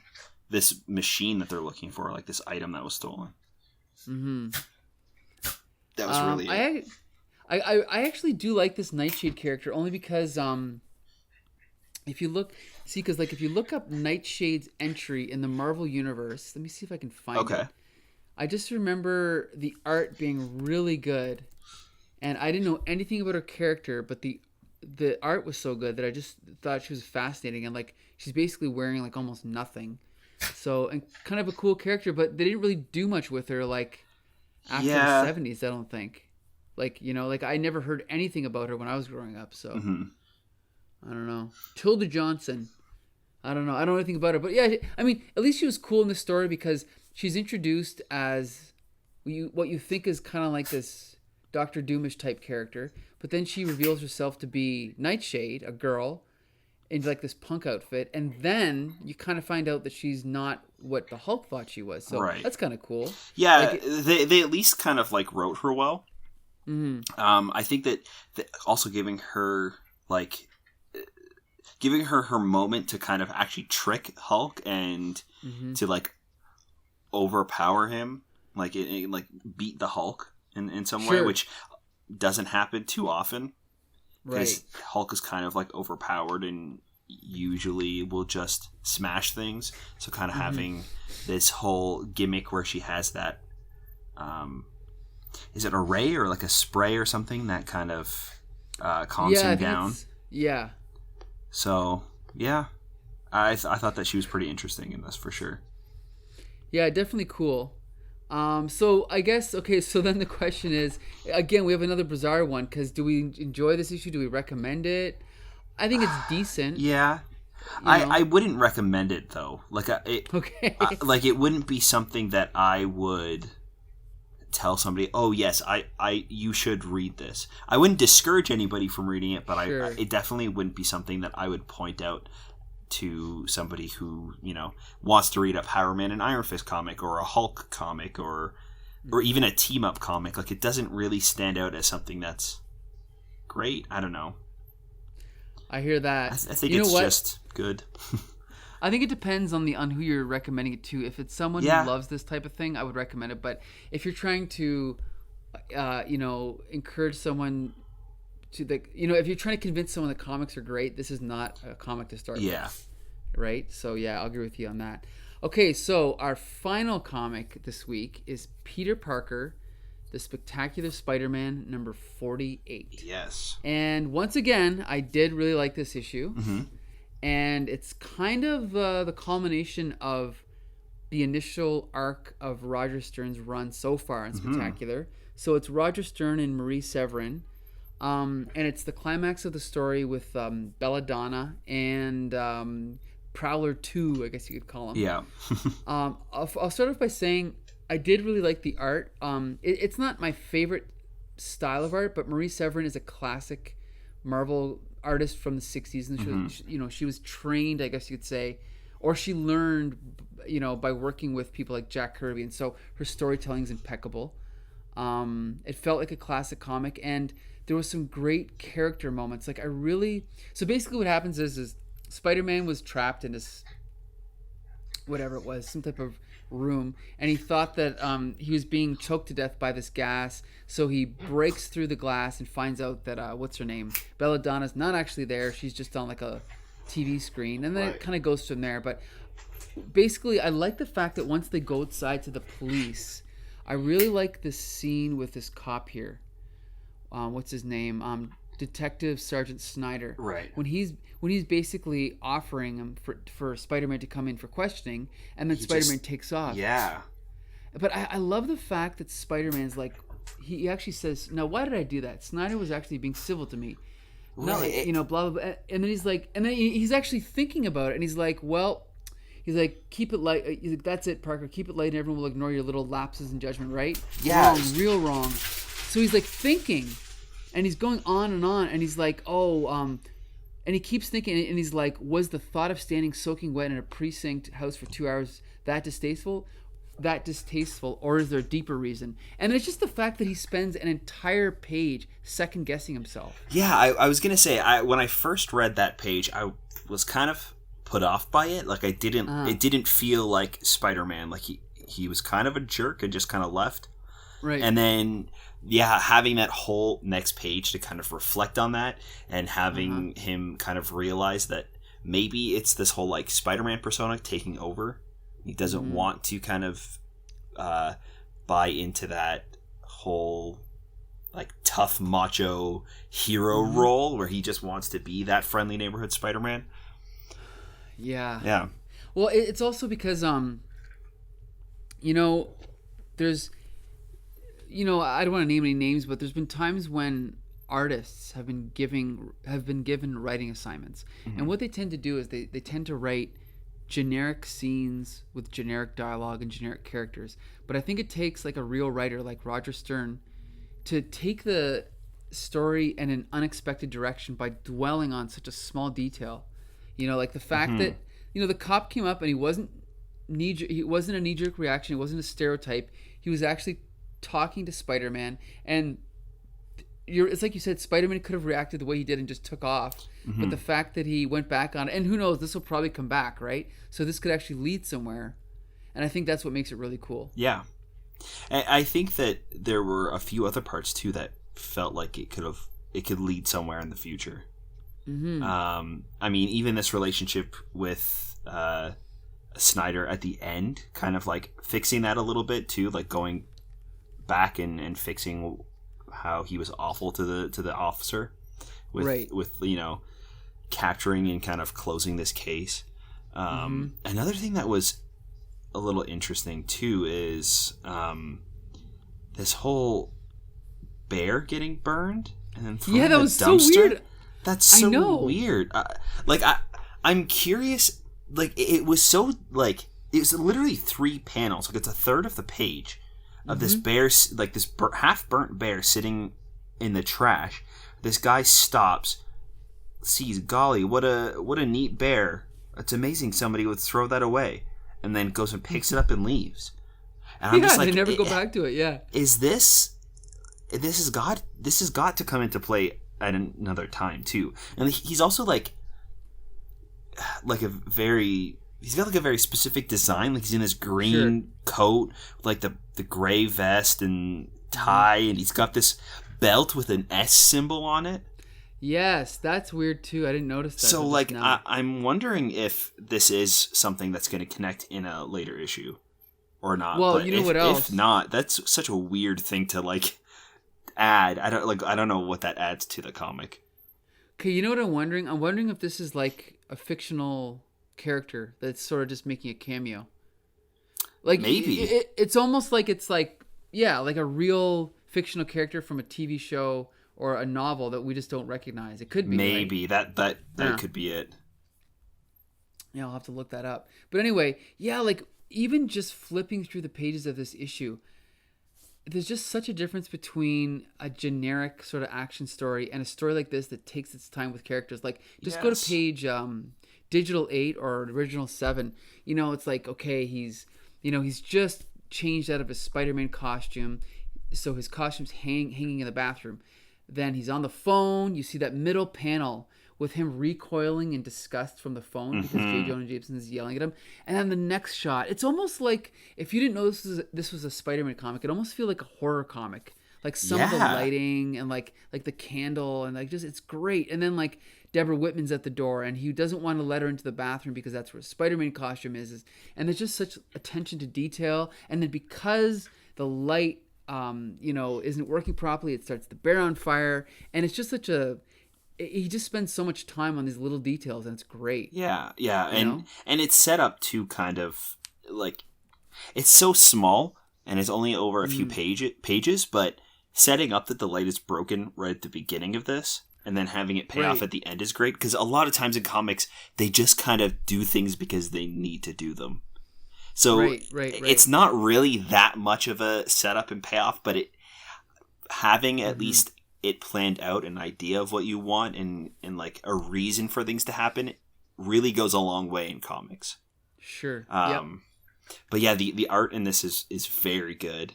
this machine that they're looking for, like this item that was stolen. That was really it. I actually do like this Nightshade character only because if you look up Nightshade's entry in the Marvel Universe, let me see if I can find it. I just remember the art being really good, and I didn't know anything about her character, but the art was so good that I just thought she was fascinating, and like she's basically wearing like almost nothing, so, and kind of a cool character, but they didn't really do much with her like after the 70s, I don't think. Like, you know, like I never heard anything about her when I was growing up, so I don't know. Tilda Johnson, I don't know. I don't know anything about her, but yeah, I mean, at least she was cool in this story because she's introduced as what you think is kind of like this Dr. Doomish type character, but then she reveals herself to be Nightshade, a girl, in like this punk outfit, and then you kind of find out that she's not what the Hulk thought she was. So that's kind of cool. Yeah, like they at least kind of like wrote her well. I think that also giving her her moment to kind of actually trick Hulk and to like overpower him, like like beat the Hulk in some way, which doesn't happen too often, because Hulk is kind of like overpowered and usually will just smash things. So kind of having this whole gimmick where she has that is it a ray or like a spray or something that kind of calms him down? Yeah. So yeah, I thought that she was pretty interesting in this for sure. Yeah, definitely cool. So I guess okay. So then the question is, again, we have another bizarre one because do we enjoy this issue? Do we recommend it? I think it's decent. Yeah. You know? I wouldn't recommend it though. Like Okay. Like it wouldn't be something that I would tell somebody, oh yes, you should read this. I wouldn't discourage anybody from reading it, but Sure. it definitely wouldn't be something that I would point out to somebody who, you know, wants to read a Power Man and Iron Fist comic or a Hulk comic or even a team up comic. Like, it doesn't really stand out as something that's great. I don't know. I hear that. I think it's just good. I think it depends on who you're recommending it to. If it's someone who loves this type of thing, I would recommend it. But if you're trying to, encourage someone to if you're trying to convince someone that comics are great, this is not a comic to start with. Right? So yeah, I'll agree with you on that. Okay, so our final comic this week is Peter Parker, The Spectacular Spider-Man number 48. Yes. And once again, I did really like this issue. Mm-hmm. And it's kind of the culmination of the initial arc of Roger Stern's run so far in Spectacular. So it's Roger Stern and Marie Severin. And it's the climax of the story with Belladonna and Prowler 2, I guess you could call him. Yeah. I'll start off by saying I did really like the art. It's not my favorite style of art, but Marie Severin is a classic Marvel artist from the 60s, and she was trained, I guess you could say, or she learned, by working with people like Jack Kirby, and so her storytelling is impeccable. It felt like a classic comic, and there was some great character moments. So basically what happens is Spider-Man was trapped in this, whatever it was, some type of room, and he thought that he was being choked to death by this gas, so he breaks through the glass and finds out that what's her name, Belladonna's not actually there. She's just on like a TV screen, and then it kind of goes from there. But basically I like the fact that once they go outside to the police, I really like this scene with this cop here, what's his name, Detective Sergeant Snyder, right, when he's basically offering him for Spider-Man to come in for questioning, and then Spider-Man takes off. Yeah. But I love the fact that Spider-Man's like, he actually says, now why did I do that? Snyder was actually being civil to me. Right. Not blah, blah, blah. And then he's like, and then he's actually thinking about it, and he's like, well, he's like, keep it light. He's like, that's it, Parker, keep it light, and everyone will ignore your little lapses in judgment, right? Yeah. Wrong, real wrong. So he's like thinking, and he's going on, and he's like, and he keeps thinking, and he's like, was the thought of standing soaking wet in a precinct house for 2 hours that distasteful, or is there a deeper reason? And it's just the fact that he spends an entire page second guessing himself. Yeah, I was gonna say, when I first read that page, I was kind of put off by it. Like, it didn't feel like Spider-Man. Like he was kind of a jerk and just kind of left. Right. And then having that whole next page to kind of reflect on that, and having him kind of realize that maybe it's this whole like Spider-Man persona taking over. He doesn't want to kind of buy into that whole like tough macho hero role where he just wants to be that friendly neighborhood Spider-Man. Yeah. Well, it's also because there's, I don't want to name any names, but there's been times when artists have been given writing assignments, and what they tend to do is they tend to write generic scenes with generic dialogue and generic characters. But I think it takes like a real writer like Roger Stern to take the story in an unexpected direction by dwelling on such a small detail. Like the fact that the cop came up and he wasn't a knee-jerk reaction. It wasn't a stereotype. He was actually talking to Spider-Man, and it's like you said, Spider-Man could have reacted the way he did and just took off, but the fact that he went back on it, and who knows, this will probably come back, right? So this could actually lead somewhere, and I think that's what makes it really cool. Yeah. I think that there were a few other parts too that felt like it could lead somewhere in the future. I mean, even this relationship with Snyder at the end, kind of like fixing that a little bit too, like going back and fixing how he was awful to the officer with capturing and kind of closing this case. Another thing that was a little interesting too is this whole bear getting burned and then thrown in the dumpster. So weird. That's so weird. I'm curious. Like, it was so, like, it was literally 3 panels. Like, it's a third of the page of this bear, like this half burnt bear sitting in the trash. This guy stops, sees, golly, what a neat bear. It's amazing somebody would throw that away, and then goes and picks it up and leaves. And I'm just like, they never go back to it. Yeah, is this has got to come into play at another time too. And he's also like he's got like a very specific design. Like, he's in his green coat with like the gray vest and tie, and he's got this belt with an S symbol on it. Yes, that's weird too. I didn't notice that. So, like, I'm wondering if this is something that's going to connect in a later issue or not. Well, but you know what else? If not, that's such a weird thing to like add. I don't know what that adds to the comic. Okay, you know what I'm wondering? I'm wondering if this is like a fictional character that's sort of just making a cameo. Like, maybe it's almost like it's like, yeah, like a real fictional character from a TV show or a novel that we just don't recognize. It could be. Maybe that could be it. Yeah, I'll have to look that up. But anyway, yeah, like even just flipping through the pages of this issue, there's just such a difference between a generic sort of action story and a story like this that takes its time with characters. Like, just go to page Digital 8 or Original 7. You know, it's like, okay, he's just changed out of his Spider-Man costume, so his costume's hanging in the bathroom. Then he's on the phone. You see that middle panel with him recoiling in disgust from the phone because J. Jonah Jameson is yelling at him. And then the next shot, it's almost like, if you didn't know this was a Spider-Man comic, it almost feels like a horror comic. Like some of the lighting and like the candle and like just, it's great. And then like Deborah Whitman's at the door and he doesn't want to let her into the bathroom because that's where his Spider-Man costume is. And there's just such attention to detail. And then because the light isn't working properly, it starts the bear on fire, and it's just he just spends so much time on these little details, and it's great. Yeah, and it's set up to kind of like, it's so small and it's only over a few pages, but setting up that the light is broken right at the beginning of this and then having it pay off at the end is great, because a lot of times in comics they just kind of do things because they need to do them. So it's not really that much of a setup and payoff, but having at least it planned out, an idea of what you want and like a reason for things to happen, really goes a long way in comics. Sure. But yeah, the art in this is very good.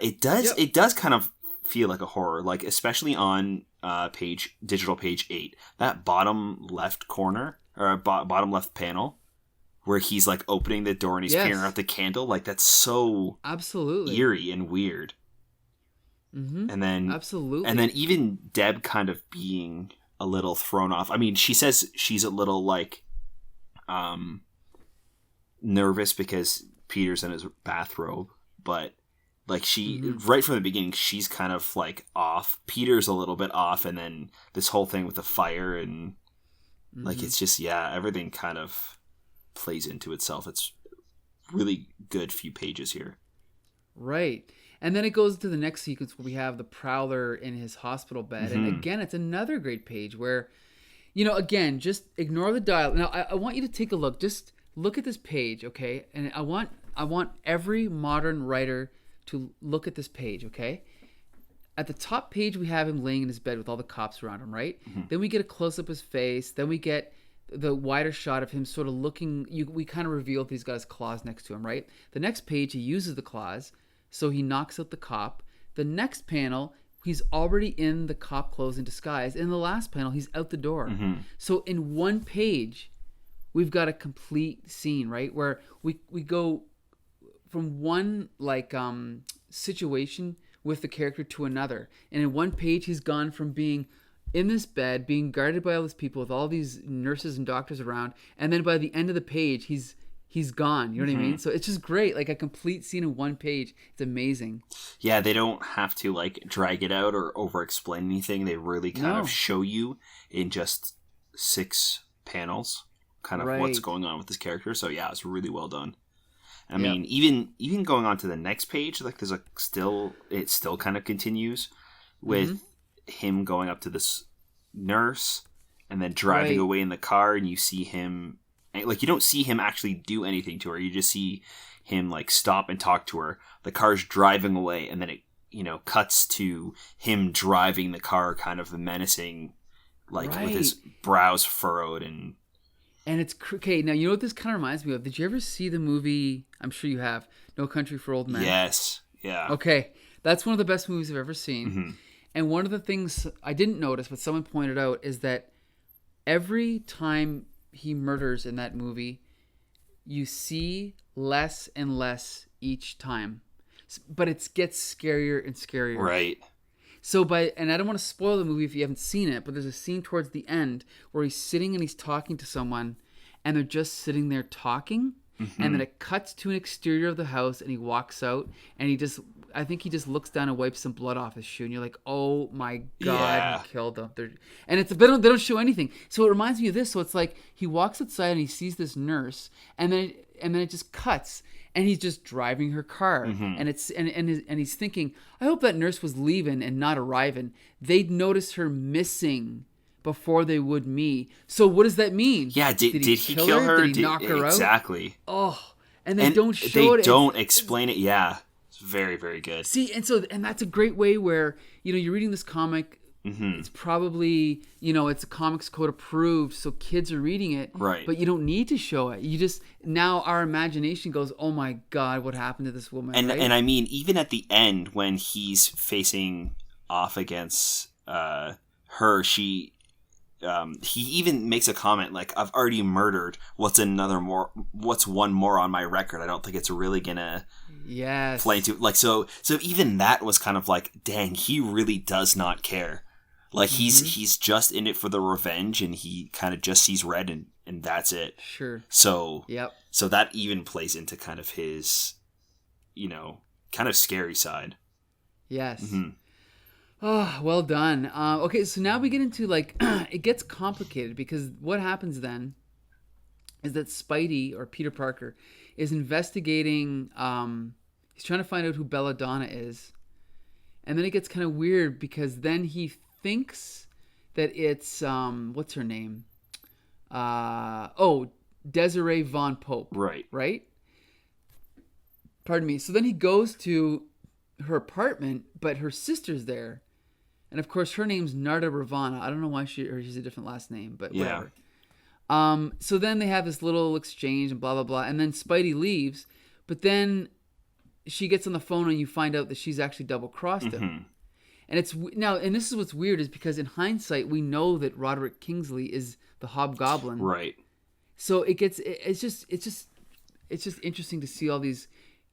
It does kind of feel like a horror, like especially on digital page 8, that bottom left corner or bottom left panel, where he's like opening the door and he's figuring out the candle. Like, that's so absolutely eerie and weird. And then even Deb kind of being a little thrown off. I mean, she says she's a little like nervous because Peter's in his bathrobe, but like she right from the beginning, she's kind of like off. Peter's a little bit off, and then this whole thing with the fire and like it's just everything kind of plays into itself. It's really good few pages here. Right. And then it goes to the next sequence where we have the Prowler in his hospital bed. And again, it's another great page where, again, just ignore the dial. Now, I want you to take a look. Just look at this page, okay? And I want every modern writer to look at this page, okay? At the top page, we have him laying in his bed with all the cops around him, right? Then we get a close-up of his face. Then we get the wider shot of him sort of looking. We kind of reveal that he's got his claws next to him, right? The next page, he uses the claws, so he knocks out the cop. The next panel, he's already in the cop clothes in disguise. In the last panel, he's out the door. So in one page, we've got a complete scene, right? Where we go from one like situation with the character to another. And in one page, he's gone from being in this bed, being guarded by all these people with all these nurses and doctors around, and then by the end of the page, he's gone. You know what I mean? So it's just great, like a complete scene in one page. It's amazing. Yeah, they don't have to like drag it out or over explain anything. They really kind of show you in just 6 panels kind of what's going on with this character. So yeah, it's really well done. I mean, even going on to the next page, like there's it still kind of continues with him going up to this nurse and then driving away in the car, and you see him, like, you don't see him actually do anything to her. You just see him like stop and talk to her. The car's driving away, and then it, you know, cuts to him driving the car, kind of menacing, like with his brows furrowed and it's okay. Now, you know what this kind of reminds me of? Did you ever see the movie? I'm sure you have. No Country for Old Men. Yes. Yeah. Okay, that's one of the best movies I've ever seen. Mm-hmm. And one of the things I didn't notice, but someone pointed out, is that every time he murders in that movie, you see less and less each time, but it gets scarier and scarier. Right. So and I don't want to spoil the movie if you haven't seen it, but there's a scene towards the end where he's sitting and he's talking to someone, and they're just sitting there talking, and then it cuts to an exterior of the house, and he walks out, and I think he just looks down and wipes some blood off his shoe, and you're like, oh my God, he killed him. And they don't show anything. So it reminds me of this. So it's like he walks outside and he sees this nurse, and then it just cuts, and he's just driving her car, and he's thinking, I hope that nurse was leaving and not arriving. They'd notice her missing before they would me. So what does that mean? Yeah, did he kill her? Did he knock her out? Exactly. Oh, and they don't show it. They don't explain it. Yeah, it's very, very good. See, and that's a great way where, you know, you're reading this comic. It's probably, you know, it's a Comics Code approved, so kids are reading it. Right. But you don't need to show it. You just, now our imagination goes, oh my God, what happened to this woman? And I mean, even at the end when he's facing off against her, he even makes a comment like, I've already murdered. What's one more on my record? I don't think it's really gonna play into, like, so even that was kind of like, dang, he really does not care. Like, he's just in it for the revenge, and he kind of just sees red, and that's it. Sure. So so that even plays into kind of his, you know, kind of scary side. Yes. Oh, well done. Okay, so now we get into, like, it gets complicated, because what happens then is that Spidey, or Peter Parker, is investigating, he's trying to find out who Belladonna is. And then it gets kind of weird, because then he thinks that it's, what's her name? Desiree Von Pope. Right? Pardon me. So then he goes to her apartment, but her sister's there. And of course, her name's Narda Ravana. I don't know why she's a different last name, but whatever. So then they have this little exchange and blah, blah, blah. And then Spidey leaves, but then she gets on the phone and you find out that she's actually double-crossed him. And and this is what's weird, is because in hindsight, we know that Roderick Kingsley is the Hobgoblin. Right. So it's just interesting to see all these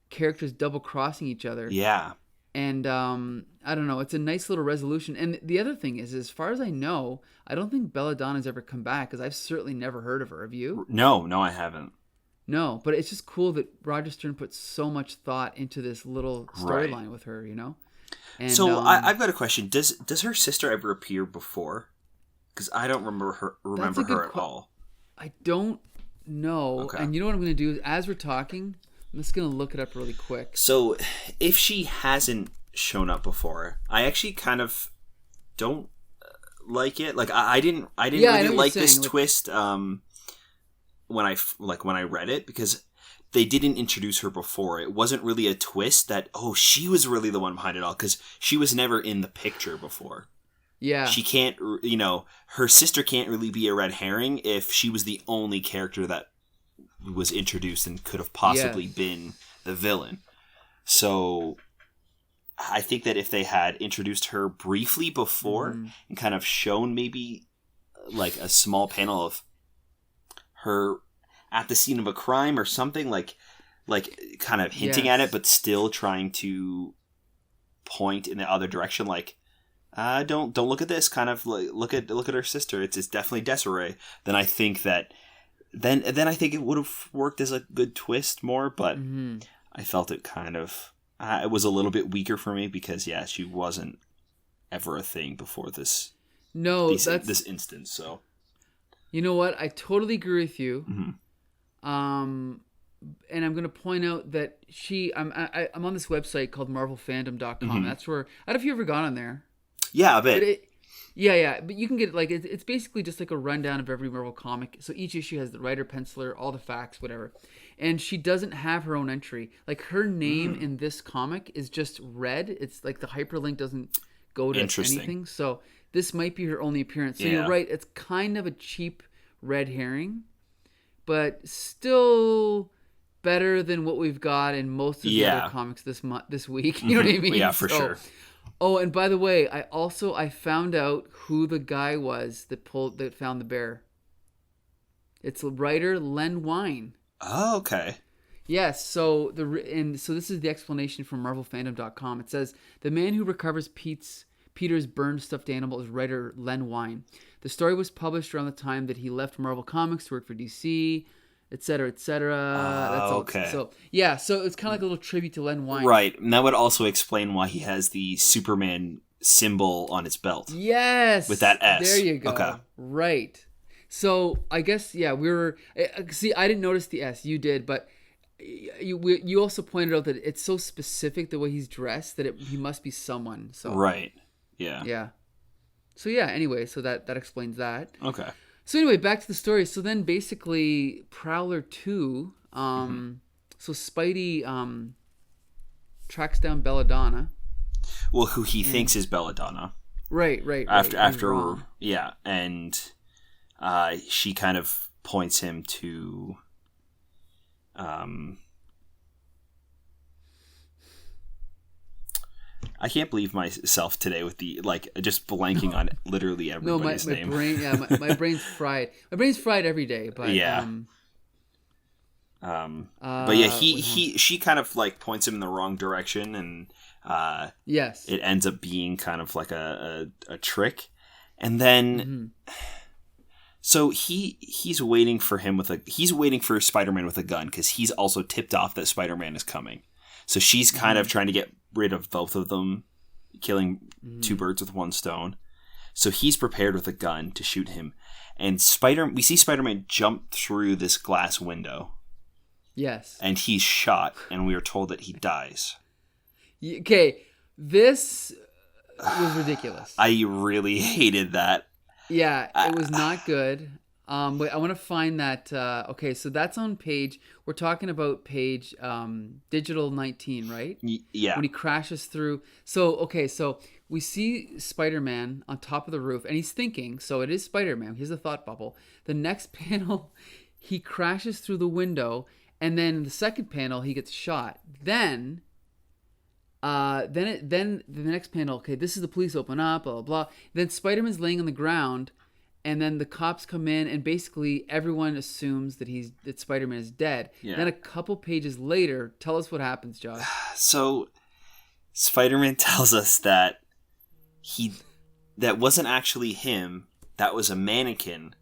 characters double-crossing each other. Yeah. And I don't know, it's a nice little resolution. And the other thing is, as far as I know, I don't think Belladonna's ever come back, because I've certainly never heard of her. Have you? No, I haven't. No, but it's just cool that Roger Stern put so much thought into this little storyline with her, you know? And, so I've got a question. Does her sister ever appear before? Because I don't remember her at all. I don't know. Okay. And you know what I'm going to do? As we're talking, I'm just going to look it up really quick. So if she hasn't shown up before, I actually kind of don't like it. Like, I didn't really like this twist when I read it, because they didn't introduce her before. It wasn't really a twist that, she was really the one behind it all, because she was never in the picture before. Yeah. She can't, her sister can't really be a red herring if she was the only character that was introduced and could have possibly been the villain. So I think that if they had introduced her briefly before and kind of shown maybe like a small panel of her at the scene of a crime or something, like kind of hinting at it, but still trying to point in the other direction, like, don't look at this, kind of like look at her sister. It's definitely Desiree. Then I think that then I think it would have worked as a good twist more, but I felt it kind of it was a little bit weaker for me, because she wasn't ever a thing before this. No, this instance. So you know what? I totally agree with you. and I'm going to point out that I'm on this website called marvelfandom.com. Mm-hmm. That's where, I don't know if you've ever gone on there. Yeah, a bit. But you can get like it's basically just like a rundown of every Marvel comic. So each issue has the writer, penciler, all the facts, whatever. And she doesn't have her own entry. Like her name in this comic is just red. It's like the hyperlink doesn't go to anything. So this might be her only appearance. So you're right. It's kind of a cheap red herring, but still better than what we've got in most of the other comics this week. You know what I mean? Yeah, for sure. Oh, and by the way, I found out who the guy was that found the bear. It's writer Len Wein. Oh, okay. Yes, so this is the explanation from marvelfandom.com. It says the man who recovers Peter's burned stuffed animal is writer Len Wein. The story was published around the time that he left Marvel Comics to work for DC, etc., etc. That's all. Okay. So yeah, so it's kind of like a little tribute to Len Wein. Right, and that would also explain why he has the Superman symbol on his belt. Yes, with that S. There you go. Okay. Right. So I guess we were. See, I didn't notice the S. You did, but you also pointed out that it's so specific the way he's dressed that he must be someone. So right. Yeah. Yeah. So yeah. Anyway, so that explains that. Okay. So anyway, back to the story. So then basically Prowler 2, so Spidey tracks down Belladonna. Well, who he thinks is Belladonna. Right. After yeah, and she kind of points him to I can't believe myself today with the just blanking on literally everybody's name. Brain, my brain's fried. My brain's fried every day, but yeah. But yeah, she kind of points him in the wrong direction, and yes, it ends up being kind of like a trick, and then so he's waiting for Spider-Man with a gun because he's also tipped off that Spider-Man is coming. So she's kind of trying to get rid of both of them, killing two birds with one stone. So he's prepared with a gun to shoot him. And we see Spider-Man jump through this glass window. Yes. And he's shot, and we are told that he dies. Okay, this was ridiculous. I really hated that. Yeah, it was not good. Wait, I want to find that. Okay, so that's on page. We're talking about page digital 19, right? Yeah. When he crashes through. So we see Spider-Man on top of the roof, and he's thinking. So it is Spider-Man. Here's a thought bubble. The next panel, he crashes through the window, and then in the second panel, he gets shot. Then the next panel. Okay, this is the police open up. Blah blah blah. Then Spider-Man's laying on the ground. And then the cops come in, and basically everyone assumes that Spider-Man is dead. Yeah. Then a couple pages later, tell us what happens, Josh. So Spider-Man tells us that that wasn't actually him. That was a mannequin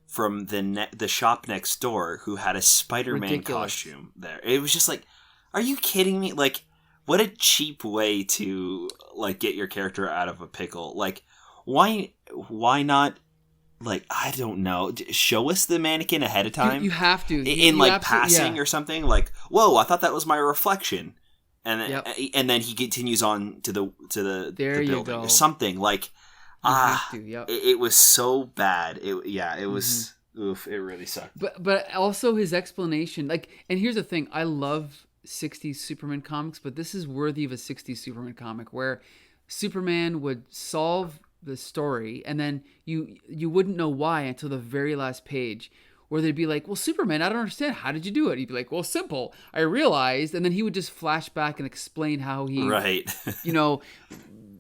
from the shop next door who had a Spider-Man costume there. It was just are you kidding me? What a cheap way to get your character out of a pickle. Why not? I don't know. Show us the mannequin ahead of time. You have to. In passing or something. Whoa, I thought that was my reflection. And then, and then he continues on to the building or something. It was so bad. It was. Oof, it really sucked. But also his explanation. And here's the thing. I love 60s Superman comics, but this is worthy of a 60s Superman comic where Superman would solve the story, and then you wouldn't know why until the very last page, where they'd be like, well, Superman, I don't understand, how did you do it? He'd be like, well, simple, I realized, and then he would just flash back and explain how he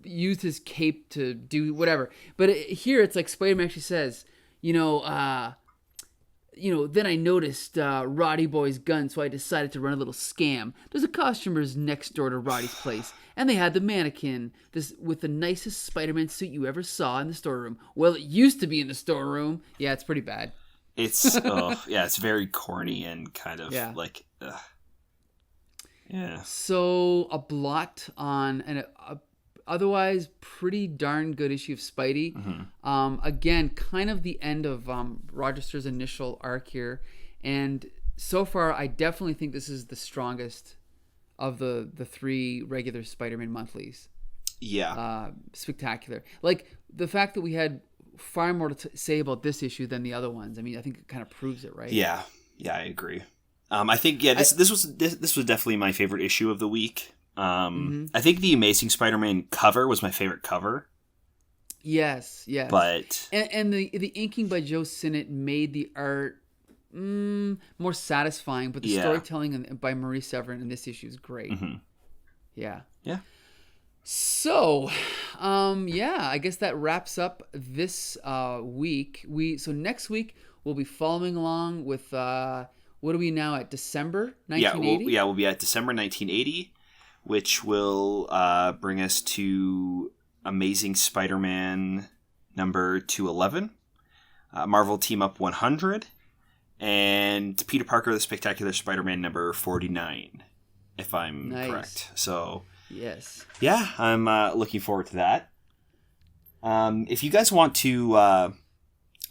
used his cape to do whatever. But here it's Spider-Man actually says, then I noticed Roddy Boy's gun, so I decided to run a little scam. There's a costumer's next door to Roddy's place, and they had the mannequin with the nicest Spider-Man suit you ever saw in the storeroom. Well, it used to be in the storeroom. Yeah, it's pretty bad. It's it's very corny and kind of yeah. So a blot on a otherwise pretty darn good issue of Spidey. Again, kind of the end of Rochester's initial arc here, and so far, I definitely think this is the strongest of the 3 regular Spider-Man monthlies. Yeah. Spectacular. Like, the fact that we had far more to say about this issue than the other ones. I mean, I think it kind of proves it, right? Yeah. Yeah, I agree. I think, this was definitely my favorite issue of the week. I think the Amazing Spider-Man cover was my favorite cover. Yes. But and the inking by Joe Sinnott made the art more satisfying, but the storytelling by Marie Severin in this issue is great. Mm-hmm. Yeah. So, I guess that wraps up this week. So next week we'll be following along with what are we now at? December 1980? We'll be at December 1980, which will bring us to Amazing Spider-Man number 211, Marvel Team Up 100, and Peter Parker the Spectacular Spider-Man number 49, if I'm correct. So, yes. Yeah, I'm looking forward to that. If you guys want to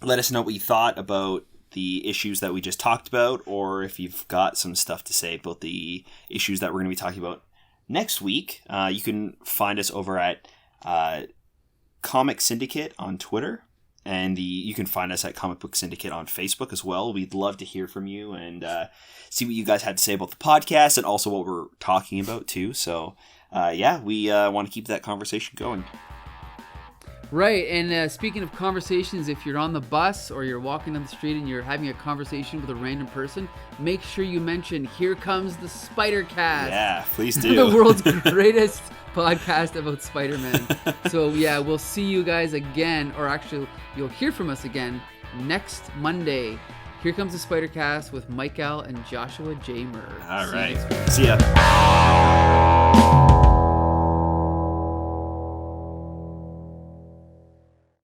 let us know what you thought about the issues that we just talked about, or if you've got some stuff to say about the issues that we're going to be talking about next week, you can find us over at Comic Syndicate on Twitter, and you can find us at Comic Book Syndicate on Facebook as well. We'd love to hear from you and see what you guys had to say about the podcast and also what we're talking about too. So we want to keep that conversation going. Right, and speaking of conversations, if you're on the bus or you're walking down the street and you're having a conversation with a random person, make sure you mention, "Here comes the Spider-Cast." Yeah, please do. The world's greatest podcast about Spider-Man. So yeah, we'll see you guys again, or actually you'll hear from us again next Monday. Here comes the Spider-Cast with Mike L. and Joshua J. Murr. All right. See ya.